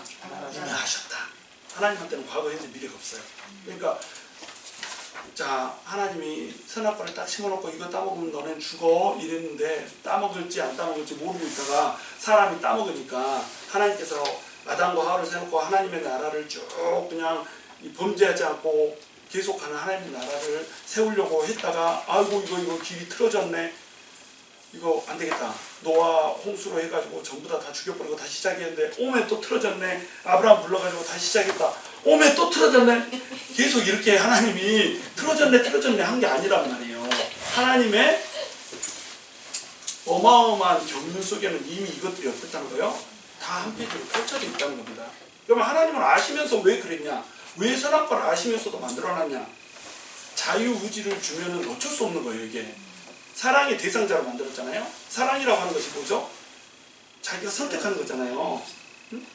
이미 아셨다. 하나님한테는 과거, 현재, 미래가 없어요. 그러니까 자, 하나님이 선악과를 딱 심어놓고 이거 따먹으면 너넨 죽어 이랬는데 따먹을지 안 따먹을지 모르고 있다가 사람이 따먹으니까 하나님께서 아담과 하와를 세놓고 하나님의 나라를 쭉 그냥 범죄하지 않고 계속하는 하나님의 나라를 세우려고 했다가 아이고 이거 길이 틀어졌네. 이거 안 되겠다. 노아 홍수로 해가지고 전부 다 죽여버리고 다시 시작했는데 오메 또 틀어졌네. 아브라함 불러가지고 다시 시작했다. 오메 또 틀어졌네. 계속 이렇게 하나님이 틀어졌네 한 게 아니란 말이에요. 하나님의 어마어마한 경륜 속에는 이미 이것들이 어떻다는 거예요? 다 한 페이지로 펼쳐져 있다는 겁니다. 그러면 하나님은 아시면서 왜 그랬냐? 왜 선악과를 아시면서도 만들어놨냐? 자유의지를 주면은 어쩔 수 없는 거예요. 이게 사랑의 대상자로 만들었잖아요. 사랑이라고 하는 것이 뭐죠? 자기가 선택하는 거잖아요. 응?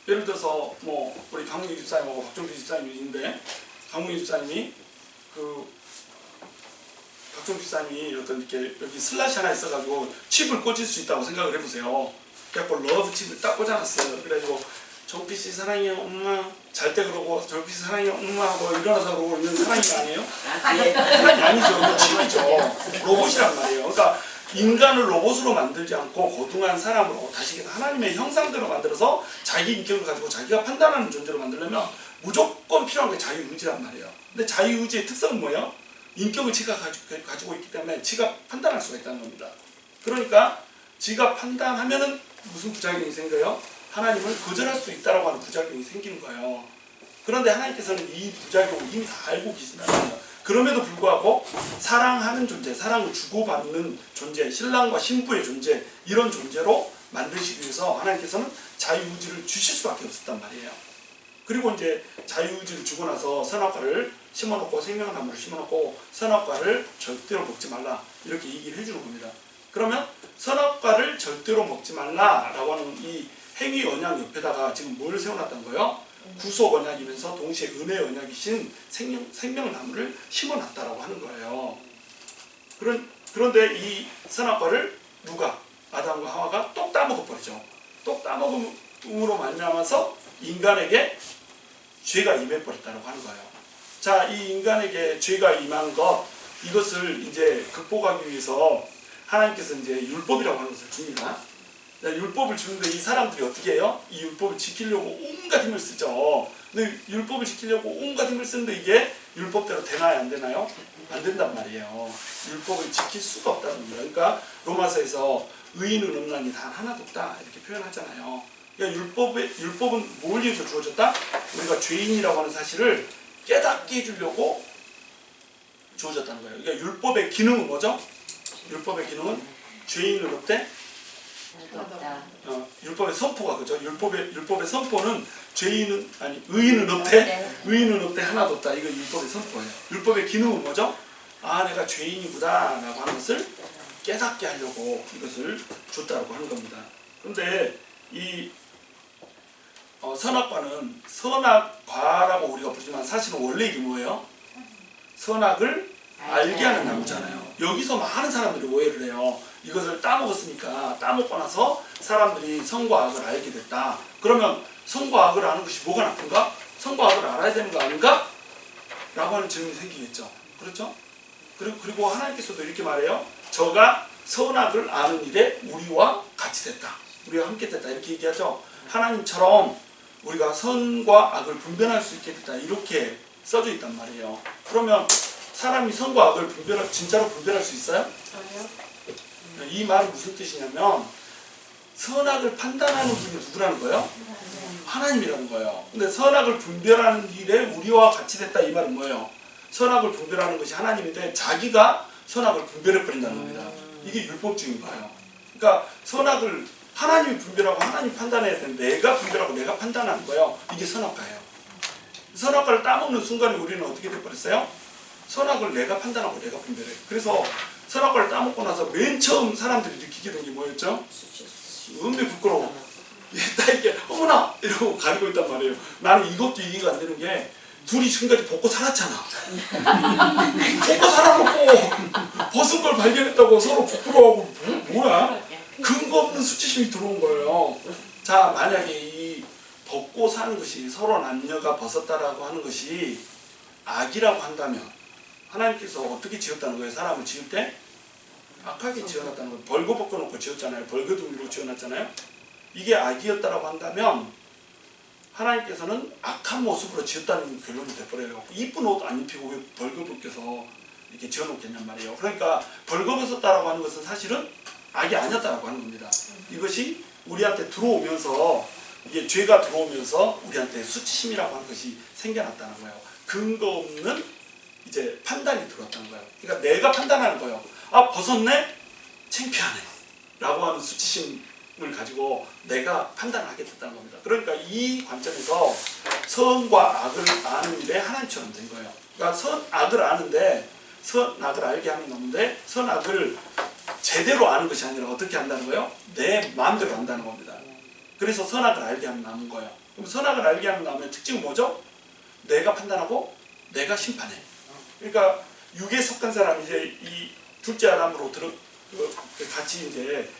예를 들어서 뭐 우리 강문희 집사님하고 박종규 집사님이 있는데 강문희 집사님이 박종규 집사님이 어떤 이렇게 여기 슬라시 하나 있어가지고 칩을 꽂을 수 있다고 생각을 해보세요. 그래갖고 러브 칩을 딱 꽂아놨어요. 그래가지고 정빛이 사랑해요 엄마 잘 때 그러고 정빛이 사랑해요 엄마 하고 일어나서 그러고 있는 사랑이 아니에요? 사랑이 아니죠. 이거 칩이죠. 로봇이란 말이에요. 그러니까 인간을 로봇으로 만들지 않고 고등한 사람으로 다시 하나님의 형상대로 만들어서 자기 인격을 가지고 자기가 판단하는 존재로 만들려면 무조건 필요한 게 자유의지란 말이에요. 근데 자유의지의 특성은 뭐예요? 인격을 지가 가지고 있기 때문에 지가 판단할 수가 있다는 겁니다. 그러니까 지가 판단하면은 무슨 부작용이 생겨요? 하나님을 거절할 수 있다라고 하는 부작용이 생기는 거예요. 그런데 하나님께서는 이 부작용을 이미 다 알고 계신다는 거예요. 그럼에도 불구하고 사랑하는 존재, 사랑을 주고받는 존재, 신랑과 신부의 존재, 이런 존재로 만드시기 위해서 하나님께서는 자유의지를 주실 수밖에 없었단 말이에요. 그리고 이제 자유의지를 주고 나서 선악과를 심어놓고 생명나무를 심어놓고 선악과를 절대로 먹지 말라 이렇게 얘기를 해주는 겁니다. 그러면 선악과를 절대로 먹지 말라라고 하는 이 행위 언약 옆에다가 지금 뭘 세워놨다는 거예요? 구속 언약이면서 동시에 은혜 언약이신 생명나무를 심어놨다라고 하는 거예요. 그런데 이 선악과를 누가? 아담과 하와가 똑 따먹어버리죠. 똑 따먹음으로 말미암아서 인간에게 죄가 임해버렸다고 하는 거예요. 자, 이 인간에게 죄가 임한 것, 이것을 이제 극복하기 위해서 하나님께서 이제 율법이라고 하는 것을 줍니다. 율법을 주는데 이 사람들이 어떻게 해요? 이 율법을 지키려고 온갖 힘을 쓰죠. 근데 율법을 지키려고 온갖 힘을 쓰는데 이게 율법대로 되나요? 안 되나요? 안 된단 말이에요. 율법을 지킬 수가 없다는 겁니다. 그러니까 로마서에서 의인은 없나니 단 하나도 없다 이렇게 표현하잖아요. 그러니까 율법은 뭘 위해서 주어졌다? 우리가 죄인이라고 하는 사실을 깨닫게 해주려고 주어졌다는 거예요. 그러니까 율법의 기능은 뭐죠? 율법의 기능은 죄인은 없대? 율법의 선포가 그죠? 율법의 선포는 의인은 없대? 의인은 없대 하나도 없다. 이거 율법의 선포예요. 율법의 기능은 뭐죠? 아, 내가 죄인이구나 라고 하는 것을 깨닫게 하려고 이것을 줬다고 하는 겁니다. 그런데 이 선악과는 선악과라고 우리가 부르지만 사실은 원래 이게 뭐예요? 선악을 알게 하는 나무잖아요. 여기서 많은 사람들이 오해를 해요. 이것을 따먹었으니까 따먹고 나서 사람들이 선과 악을 알게 됐다. 그러면 선과 악을 아는 것이 뭐가 나쁜가? 선과 악을 알아야 되는 거 아닌가? 라고 하는 질문이 생기겠죠. 그렇죠? 그리고 하나님께서도 이렇게 말해요. 저가 선악을 아는 일에 우리와 같이 됐다. 우리가 함께 됐다. 이렇게 얘기하죠. 하나님처럼 우리가 선과 악을 분별할 수 있게 됐다. 이렇게 써져 있단 말이에요. 그러면 사람이 선과 악을 진짜로 분별할 수 있어요? 아니요. 이 말은 무슨 뜻이냐면 선악을 판단하는 분이 누구라는 거예요? 하나님이라는 거예요. 근데 선악을 분별하는 일에 우리와 같이 됐다 이 말은 뭐예요? 선악을 분별하는 것이 하나님인데 자기가 선악을 분별해버린다는 겁니다. 이게 율법주의인 거예요. 그러니까 선악을 하나님이 분별하고 하나님 판단해야 되는데 내가 분별하고 내가 판단하는 거예요. 이게 선악과예요. 선악과를 따먹는 순간에 우리는 어떻게 돼버렸어요? 선악을 내가 판단하고 내가 분별해요. 그래서 선악과를 따먹고 나서 맨 처음 사람들이 느끼게 된 게 뭐였죠? 은배 부끄러워. 딱 이렇게 어머나! 이러고 가리고 있단 말이에요. 나는 이것도 이해가 안 되는 게 둘이 지금까지 벗고 살았잖아. 벗고 살아놓고 벗은 걸 발견했다고 서로 부끄러워하고 뭐야? 근거 없는 수치심이 들어온 거예요. 자, 만약에 이 벗고 사는 것이 서로 남녀가 벗었다라고 하는 것이 악이라고 한다면 하나님께서 어떻게 지었다는 거예요? 사람을 지을 때 악하게 지어놨다는 거예요. 벌거벗고 놓고 지었잖아요. 벌거둥이로 지어놨잖아요. 이게 악이었다라고 한다면 하나님께서는 악한 모습으로 지었다는 결론이 돼버려요. 이쁜 옷 안 입히고 왜 벌거벗겨서 이렇게 지어놓겠냔 말이에요. 그러니까 벌거벗었다라고 하는 것은 사실은 악이 아니었다라고 하는 겁니다. 이것이 우리한테 들어오면서 이게 죄가 들어오면서 우리한테 수치심이라고 하는 것이 생겨났다는 거예요. 근거 없는 이제 판단이 들어왔다는 거예요. 그러니까 내가 판단하는 거예요. 아, 벗었네? 창피하네 라고 하는 수치심을 가지고 내가 판단하게 됐다는 겁니다. 그러니까 이 관점에서 선과 악을 아는 일에 하나님처럼 된 거예요. 그러니까 선악을 아는데 선악을 알게 하는 건데 선악을 제대로 아는 것이 아니라 어떻게 한다는 거예요? 내 마음대로 한다는 겁니다. 그래서 선악을 알게 하면 남은 거예요. 그럼 선악을 알게 하면 남은 특징은 뭐죠? 내가 판단하고 내가 심판해. 그러니까 육에 속한 사람이 이제 이 둘째 아담으로 같이 이제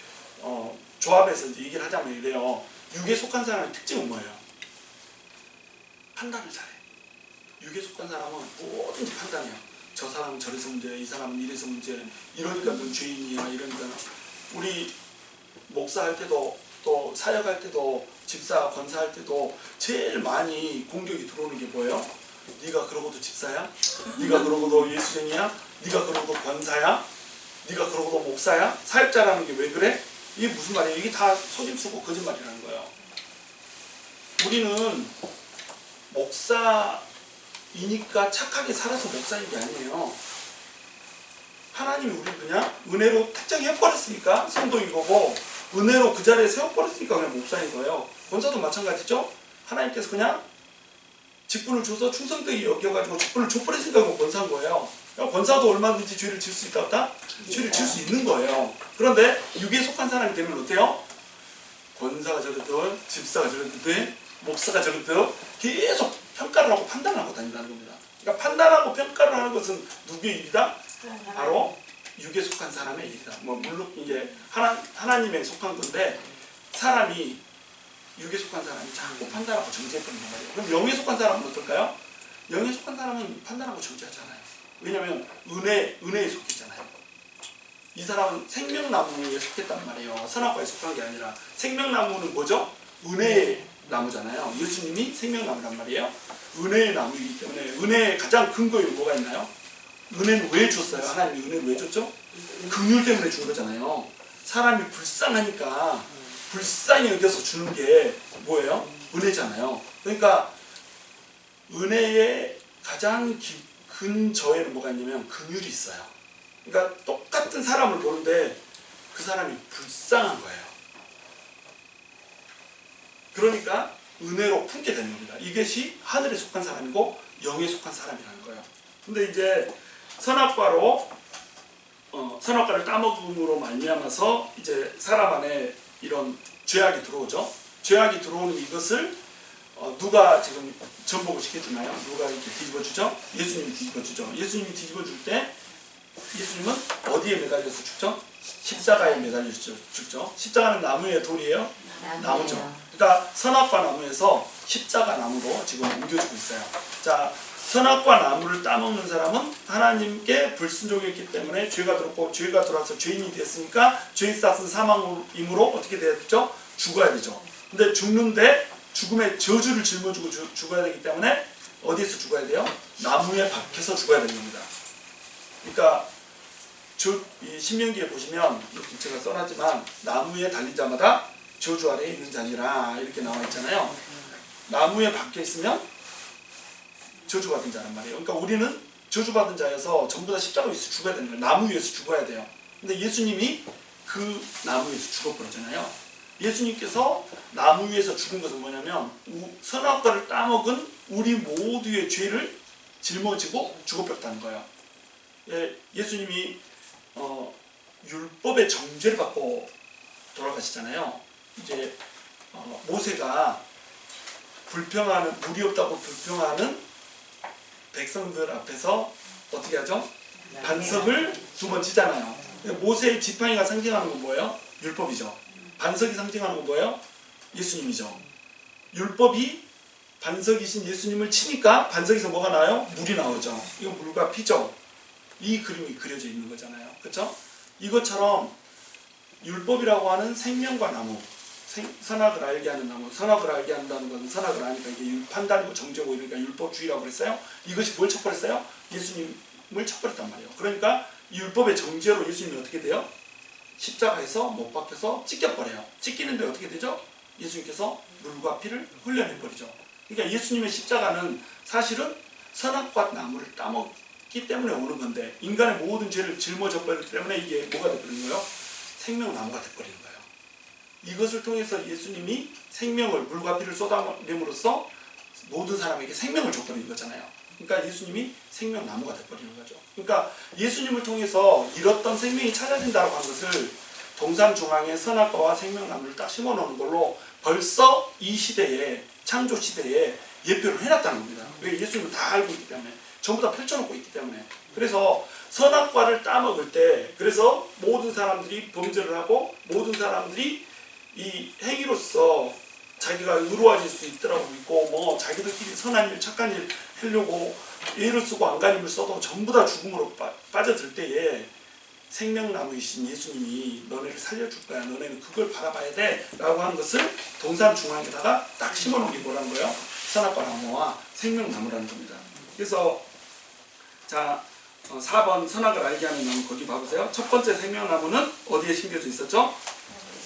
조합해서 이제 얘기를 하자면 이래요. 육에 속한 사람의 특징은 뭐예요? 판단을 잘해. 육에 속한 사람은 뭐든지 판단해요. 저 사람은 저래서 문제, 이 사람은 이래서 문제, 이러니까 넌 죄인이야, 이러니까. 우리 목사할 때도 또 사역할 때도 집사, 권사할 때도 제일 많이 공격이 들어오는 게 뭐예요? 네가 그러고도 집사야? 네가 그러고도 예수쟁이야? 네가 그러고도 권사야? 네가 그러고도 목사야? 사역자라는 게 왜 그래? 이게 무슨 말이에요? 이게 다 속임수고 거짓말이라는 거예요. 우리는 목사이니까 착하게 살아서 목사인 게 아니에요. 하나님이 우리를 그냥 은혜로 특정해버렸으니까 성도인 거고, 은혜로 그 자리에 세워버렸으니까 그냥 목사인 거예요. 권사도 마찬가지죠. 하나님께서 그냥 직분을 줘서 충성되게 여겨가지고 직분을 줘버렸으니까 그건 권사인 거예요. 그러니까 권사도 얼마든지 죄를 지을 수 있다 없다? 죄를 지을 수 있는 거예요. 그런데 육에 속한 사람이 되면 어때요? 권사가 저렇듯, 집사가 저렇듯, 목사가 저렇듯 계속 평가를 하고 판단을 하고 다닌다는 겁니다. 그러니까 판단하고 평가를 하는 것은 누구의 일이다? 바로 육에 속한 사람의 일이다. 뭐 물론 이게 하나님에 속한 건데, 사람이 육에 속한 사람이 자꾸 판단하고 정죄해버린단 말이에요. 그럼 영에 속한 사람은 어떨까요? 영에 속한 사람은 판단하고 정죄하잖아요. 왜냐하면 은혜에 속했잖아요. 이 사람은 생명나무에 속했단 말이에요. 선악과에 속한 게 아니라. 생명나무는 뭐죠? 은혜의 나무잖아요. 예수님이 생명나무란 말이에요. 은혜의 나무이기 때문에 은혜의 가장 근거에 뭐가 있나요? 은혜는 왜 줬어요? 하나님이 은혜를 왜 줬죠? 긍휼 때문에 준 거잖아요. 사람이 불쌍하니까 불쌍히 여겨서 주는 게 뭐예요? 은혜잖아요. 그러니까 은혜의 가장 근저에는 뭐가 있냐면 긍휼이 있어요. 그러니까 똑같은 사람을 보는데 그 사람이 불쌍한 거예요. 그러니까 은혜로 품게 되는 겁니다. 이것이 하늘에 속한 사람이고 영에 속한 사람이라는 거예요. 근데 이제 선악과를 따먹음으로 말미암아서 이제 사람 안에 이런 죄악이 들어오죠. 죄악이 들어오는 이것을 누가 지금 전복을 시켜주나요? 누가 이렇게 뒤집어주죠? 예수님이 뒤집어주죠. 예수님이 뒤집어줄 때 예수님은 어디에 매달려서 죽죠? 십자가에 매달려서 죽죠. 십자가는 나무의 돌이에요? 나무죠. 그러니까 선악과 나무에서 십자가 나무로 지금 옮겨주고 있어요. 자, 선악과 나무를 따먹는 사람은 하나님께 불순종했기 때문에 죄가 들었고, 죄가 들어와서 죄인이 됐으니까 죄의 싹은 사망이므로 어떻게 돼야 되죠? 죽어야 되죠. 근데 죽는데 죽음의 저주를 짊어지고 죽어야 되기 때문에 어디에서 죽어야 돼요? 나무에 박혀서 죽어야 되는 겁니다. 그러니까 이 신명기에 보시면 이렇게 제가 써놨지만 나무에 달린 자마다 저주 아래에 있는 자니라 이렇게 나와 있잖아요. 나무에 박혀 있으면 저주받은 자란 말이에요. 그러니까 우리는 저주받은 자여서 전부 다 십자가 위에서 죽어야 되는 거예요. 나무 위에서 죽어야 돼요. 근데 예수님이 그 나무 위에서 죽어버렸잖아요. 예수님께서 나무 위에서 죽은 것은 뭐냐면 선악과를 따먹은 우리 모두의 죄를 짊어지고 죽어버렸다는 거예요. 예수님이 율법의 정죄를 받고 돌아가시잖아요. 이제 모세가 물이 없다고 불평하는 백성들 앞에서 어떻게 하죠? 반석을 2번 치잖아요. 모세의 지팡이가 상징하는 건 뭐예요? 율법이죠. 반석이 상징하는 건 뭐예요? 예수님이죠. 율법이 반석이신 예수님을 치니까 반석에서 뭐가 나요? 물이 나오죠. 이건 물과 피죠. 이 그림이 그려져 있는 거잖아요. 그렇죠? 이것처럼 율법이라고 하는 생명과 나무, 선악을 알게 하는 나무, 선악을 알게 한다는 것은 선악을 아니까 이게 판단이고 정죄고 이러니까 율법주의라고 그랬어요. 이것이 뭘 척벌했어요? 예수님을 척벌했단 말이에요. 그러니까 이 율법의 정죄로 예수님이 어떻게 돼요? 십자가에서 못 박혀서 찢겨버려요. 찢기는데 어떻게 되죠? 예수님께서 물과 피를 흘려내버리죠. 그러니까 예수님의 십자가는 사실은 선악과 나무를 따먹기 때문에 오는 건데 인간의 모든 죄를 짊어져 버리기 때문에 이게 뭐가 되버리는 거예요? 생명나무가 되버리는 거예요. 이것을 통해서 예수님이 생명을 물과 피를 쏟아냄으로써 모든 사람에게 생명을 줘버리는 거잖아요. 그러니까 예수님이 생명나무가 되버리는 거죠. 그러니까 예수님을 통해서 잃었던 생명이 찾아진다고 한 것을 동산 중앙에 선악과와 생명나무를 딱 심어놓는 걸로 벌써 이 시대에 창조 시대에 예표를 해놨다는 겁니다. 왜? 예수님은 다 알고 있기 때문에 전부 다 펼쳐놓고 있기 때문에. 그래서 선악과를 따먹을 때 그래서 모든 사람들이 범죄를 하고 모든 사람들이 이 행위로서 자기가 의로워질 수 있더라고 믿고 뭐 자기들끼리 선한 일 착한 일 하려고 예를 쓰고 안간힘을 써도 전부 다 죽음으로 빠져들 때에 생명나무이신 예수님이 너네를 살려줄 거야. 너네는 그걸 바라봐야 돼. 라고 하는 것을 동산 중앙에다가 딱 심어놓은 게 뭐라는 거예요? 선악과 나무와 생명나무라는 겁니다. 그래서 자 4번 선악을 알게 하는 나무 거기 봐보세요. 첫 번째 생명나무는 어디에 심겨져 있었죠?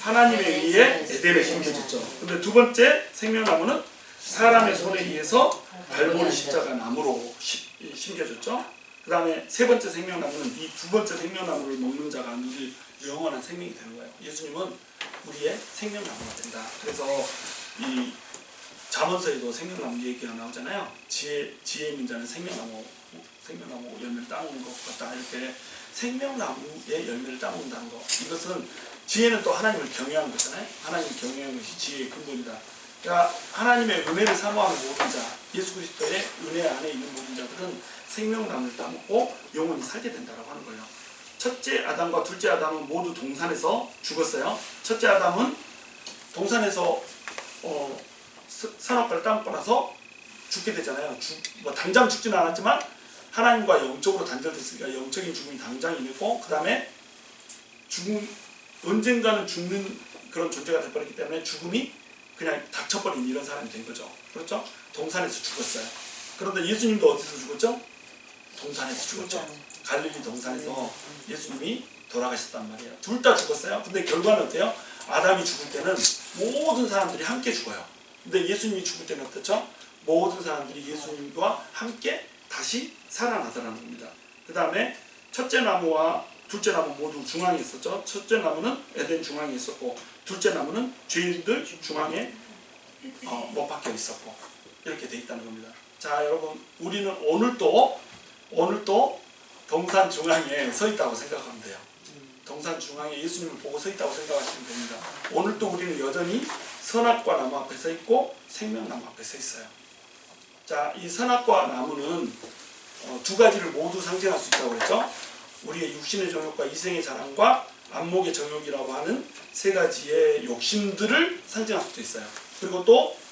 하나님에 의해 에덴에 심겨졌죠. 근데 두 번째 생명나무는 사람의 손에 의해서 발보리 십자가 나무로 심겨졌죠. 그 다음에 세 번째 생명나무는 이 두 번째 생명나무를 먹는 자가 누구 영원한 생명이 되는 거예요. 예수님은 우리의 생명나무가 된다. 그래서 이 잠언서에도 생명나무 얘기가 나오잖아요. 지혜 있는 자는 생명나무 열매를 따먹는 것 같다. 이렇게 생명나무의 열매를 따먹는다는 거. 이것은 지혜는 또 하나님을 경외하는 거잖아요. 하나님을 경외하는 것이 지혜의 근본이다. 그러니까 하나님의 은혜를 사모하는 모든 자, 예수 그리스도의 은혜 안에 있는 모든 자들은 생명나무를 따먹고 영원히 살게 된다고 하는 거예요. 첫째 아담과 둘째 아담은 모두 동산에서 죽었어요. 첫째 아담은 동산에서 선악과를 따먹고 나서 죽게 되잖아요. 뭐 당장 죽지는 않았지만 하나님과 영적으로 단절됐으니까 영적인 죽음이 당장 임했고 그 다음에 언젠가는 죽는 그런 존재가 돼버렸기 때문에 죽음이 그냥 닥쳐버린 이런 사람이 된 거죠. 그렇죠? 동산에서 죽었어요. 그런데 예수님도 어디서 죽었죠? 동산에서 죽었죠. 갈릴리 동산에서 예수님이 돌아가셨단 말이에요. 둘 다 죽었어요. 근데 결과는 어때요? 아담이 죽을 때는 모든 사람들이 함께 죽어요. 근데 예수님이 죽을 때는 어떻죠? 모든 사람들이 예수님과 함께 다시 살아나더라는 겁니다. 그 다음에 첫째 나무와 둘째 나무 모두 중앙에 있었죠. 첫째 나무는 에덴 중앙에 있었고 둘째 나무는 죄인들 중앙에 못 박혀 있었고 이렇게 돼 있다는 겁니다. 자 여러분 우리는 오늘도 동산 중앙에 서 있다고 생각하면 돼요. 동산 중앙에 예수님을 보고 서 있다고 생각하시면 됩니다. 오늘도 우리는 여전히 선악과 나무 앞에 서 있고 생명나무 앞에 서 있어요. 자, 이 선악과 나무는 두 가지를 모두 상징할 수 있다고 그랬죠. 우리의 육신의 정욕과 이생의 자랑과 안목의 정욕이라고 하는 세 가지의 욕심들을 상징할 수도 있어요. 그리고 또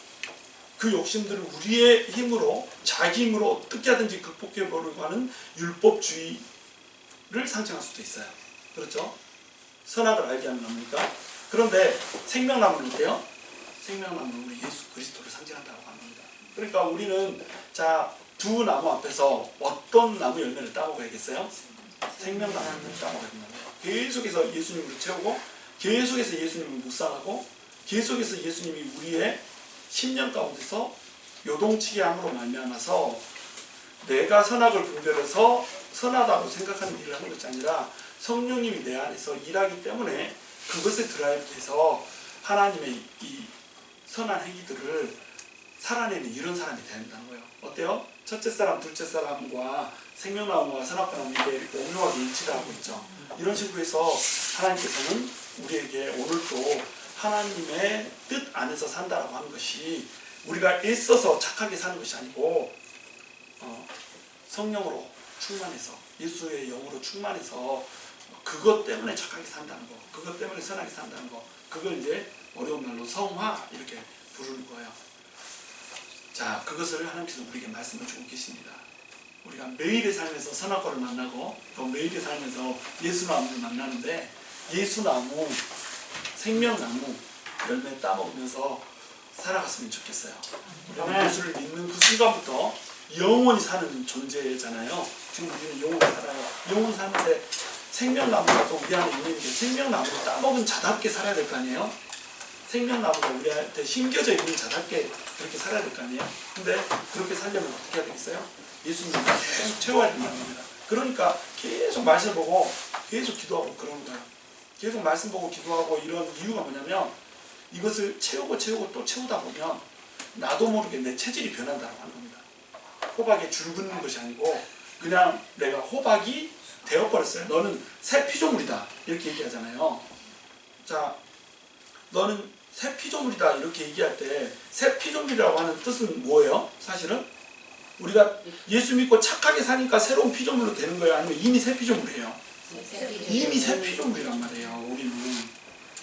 그 욕심들을 우리의 힘으로 자기 힘으로 어떻게 하든지 극복해 보려고 하는 율법주의를 상징할 수도 있어요. 그렇죠? 선악을 알게 하는 나무니까. 그런데 생명나무는 어때요? 생명나무는 우리 예수 그리스도를 상징한다고 하는 겁니다. 그러니까 우리는 자, 두 나무 앞에서 어떤 나무 열매를 따먹어야겠어요? 생명나무 열매를 따먹어야 된다는 거예요. 계속해서 예수님을 채우고 계속해서 예수님을 묵상하고 계속해서 예수님이 우리의 심령 가운데서 요동치게 함으로 말미암아서 내가 선악을 분별해서 선하다고 생각하는 일을 하는 것이 아니라 성령님이 내 안에서 일하기 때문에 그것에 드라이브해서 하나님의 이 선한 행위들을 살아내는 이런 사람이 된다는 거예요. 어때요? 첫째 사람, 둘째 사람과 생명나무와 선악과나무 이게 오묘하게 일치를 하고 있죠. 이런 식으로 해서 하나님께서는 우리에게 오늘도 하나님의 뜻 안에서 산다라고 하는 것이 우리가 애써서 착하게 사는 것이 아니고 성령으로 충만해서 예수의 영으로 충만해서 그것 때문에 착하게 산다는 거, 그것 때문에 선하게 산다는 거, 그걸 이제 어려운 말로 성화 이렇게 부르는 거예요. 자, 그것을 하나님께서 우리에게 말씀을 주고 계십니다. 우리가 매일의 삶에서 선악과를 만나고 또 매일의 삶에서 예수나무를 만나는데, 예수나무, 생명나무 열매 따먹으면서 살아갔으면 좋겠어요. 우리가 예수를 믿는 그 순간부터 영원히 사는 존재잖아요. 지금 우리는 영원히 살아요. 영원히 사는데 생명나무가 또 우리 안에 있는 게, 생명나무를 따먹은 자답게 살아야 될 거 아니에요? 생명나무가 우리한테 심겨져 있는 자답게 그렇게 살아야 될 거 아니에요? 근데 그렇게 살려면 어떻게 해야 되겠어요? 예수님을 계속 채워야 된다는 겁니다. 그러니까 계속 말씀 보고 계속 기도하고 그러는 거예요. 계속 말씀 보고 기도하고 이런 이유가 뭐냐면, 이것을 채우고 또 채우다 보면 나도 모르게 내 체질이 변한다고 하는 겁니다. 호박에 줄 긋는 것이 아니고 그냥 내가 호박이 되어버렸어요. 너는 새 피조물이다 이렇게 얘기하잖아요. 자, 너는 새 피조물이다 이렇게 얘기할 때, 새 피조물이라고 하는 뜻은 뭐예요? 사실은 우리가 예수 믿고 착하게 사니까 새로운 피조물로 되는 거예요? 아니면 이미 새 피조물이에요? 이미 새 피조물이란 말이에요. 우리는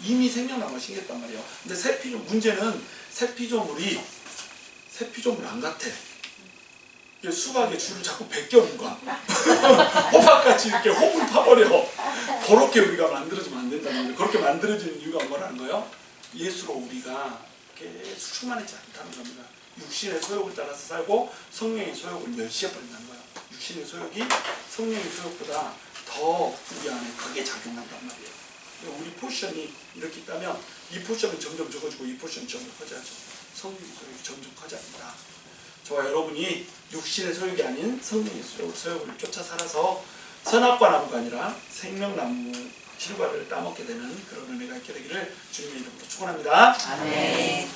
이미 생명나무가 생겼단 말이에요. 근데 새 피조물, 문제는 새 피조물이 새 피조물 안 같아. 수박에 줄을 자꾸 벗겨는 거야. 호박같이 이렇게 홈을 파버려. 그렇게 우리가 만들어지면 안 된다는 거예요. 그렇게 만들어지는 이유가 뭐라는 거예요? 예수로 우리가 계속 충만하지 않다는 겁니다. 육신의 소욕을 따라서 살고 성령의 소욕을 멸시해버린다는 거예요. 육신의 소욕이 성령의 소욕보다 더 우리 안에 크게 작용한단 말이에요. 우리 포션이 이렇게 있다면 이 포션은 점점 적어지고 이 포션은 점점 커져야죠. 성령의 소욕이 점점 커집니다. 저와 여러분이 육신의 소욕이 아닌 성령의 소욕을 쫓아 살아서 선악과 나무가 아니라 생명나무 실과를 따먹게 되는 그런 은혜가 있게 되기를 주님의 이름으로 축원합니다. 아멘.